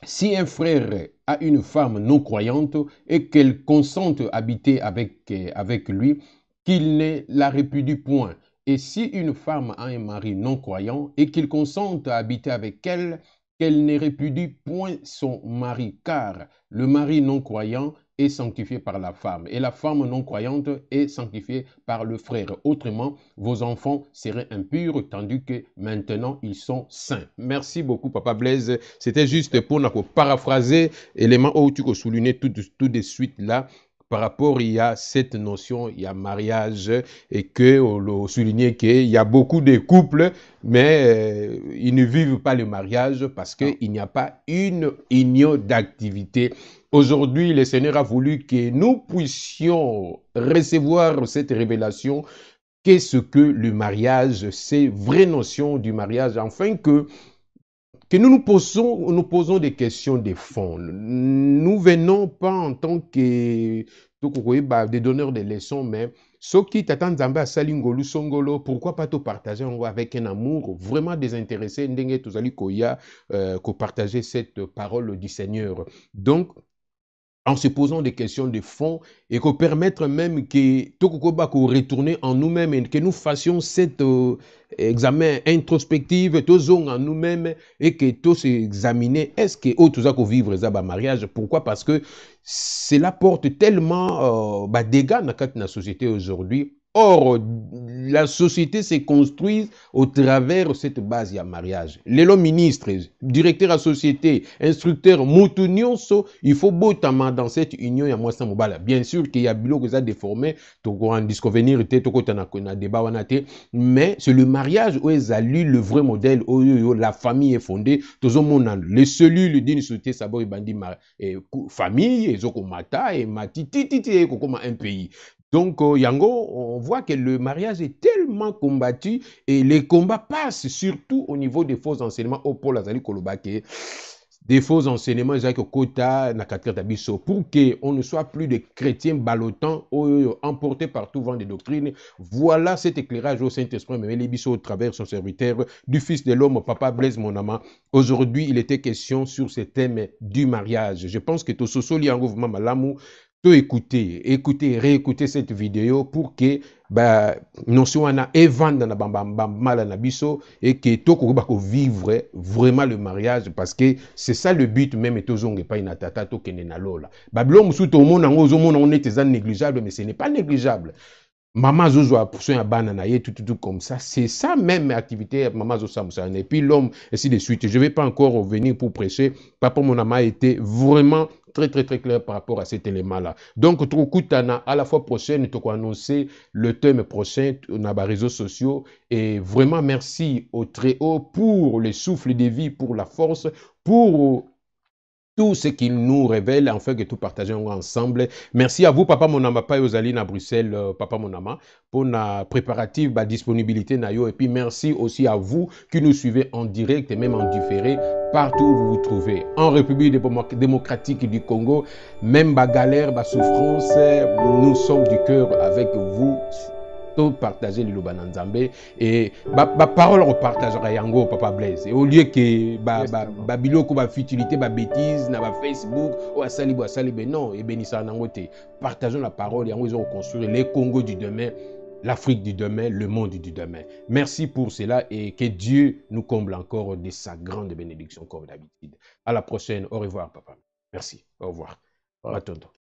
Si un frère a une femme non croyante et qu'elle consente à habiter avec lui, qu'il ne la répudie point. Et si une femme a un mari non croyant et qu'il consente à habiter avec elle, qu'elle ne répudie point son mari, car le mari non croyant est sanctifié par la femme et la femme non croyante est sanctifiée par le frère. Autrement, vos enfants seraient impurs tandis que maintenant ils sont saints. Merci beaucoup Papa Blaise. C'était juste pour paraphraser l'élément où tu as souligné tout de suite là. Par rapport, il y a cette notion, il y a mariage et que on souligné qu'il y a beaucoup de couples, mais ils ne vivent pas le mariage parce qu'il n'y a pas une union d'activité. Aujourd'hui, le Seigneur a voulu que nous puissions recevoir cette révélation. Qu'est-ce que le mariage? Ces vraies notions du mariage, afin que nous posons des questions de fond. Nous venons pas en tant que des donneurs de leçons, mais ceux qui t'attendent à Salingolu Songolo, pourquoi pas te partager avec un amour vraiment désintéressé, partager cette parole du Seigneur. Donc, en se posant des questions de fond et qu'on permettre même que retourner en nous-mêmes et que nous fassions cet examen introspectif en nous-mêmes et que tous examiner est-ce que tout ça qu'on vivre ça mariage. Pourquoi? Parce que cela porte tellement dégâts dans la société aujourd'hui. Or, la société se construit au travers de cette base de mariage. Les ministres, directeurs à société, instructeurs, moutounionso, il faut botamment dans cette union ya mwasa mobala. Bien sûr qu'il y a bilo que ça déformé, toko en disconvenir te toko tana débat wanate, mais c'est le mariage où ils alluent le vrai modèle où la famille est fondée. Tous les cellules d'une société sabori bandi famille, ezoko mata et matiti comme un pays. Donc, Yango, on voit que le mariage est tellement combattu et les combats passent surtout au niveau des faux enseignements au Paul Azali Kolobake. Des faux enseignements, pour qu'on ne soit plus des chrétiens ballotants, emportés par tout vent de doctrine. Voilà cet éclairage au Saint-Esprit, mais les bisous au travers son serviteur, du Fils de l'homme, Papa Blaise Monama. Aujourd'hui, il était question sur ce thème du mariage. Je pense que tout ce soli en mouvement malamou, réécouter cette vidéo pour que nous soyons évandés na biso et que tout vivre vraiment le mariage parce que c'est ça le but même et tozonge pas ina tata to kene na lola bablo musuto mona ngozo mona on est négligeable mais ce n'est pas négligeable. Maman Zozo a poussé un banana et tout comme ça. C'est ça même activité, Maman Zozo Samson. Et puis l'homme, ainsi de suite. Je ne vais pas encore revenir pour prêcher. Papa Monama a été vraiment très clair par rapport à cet élément-là. Donc, Trokoutana, à la fois prochaine, tu as annoncé le thème prochain dans les réseaux sociaux. Et vraiment, merci au Très-Haut pour le souffle de vie, pour la force, pour tout ce qu'il nous révèle, afin que tout partageons ensemble. Merci à vous, Papa Monama, pas Ozaline à Bruxelles, Papa Monama, pour la préparative, la disponibilité. Et puis merci aussi à vous qui nous suivez en direct et même en différé, partout où vous vous trouvez. En République démocratique du Congo, même la galère, la souffrance, nous sommes du cœur avec vous. Tout partager le Nzambe et ba parole on partagera yango Papa Blaise et au lieu que ba biloko ba futilité ba bêtise na ba Facebook ou asali ben non et bénissa nangote partageons la parole yango ils ont construire les Congo du demain, l'Afrique du demain, le monde du demain. Merci pour cela et que Dieu nous comble encore de sa grande bénédiction comme d'habitude. À la prochaine. Au revoir, Papa. Merci. Au revoir. À tonton.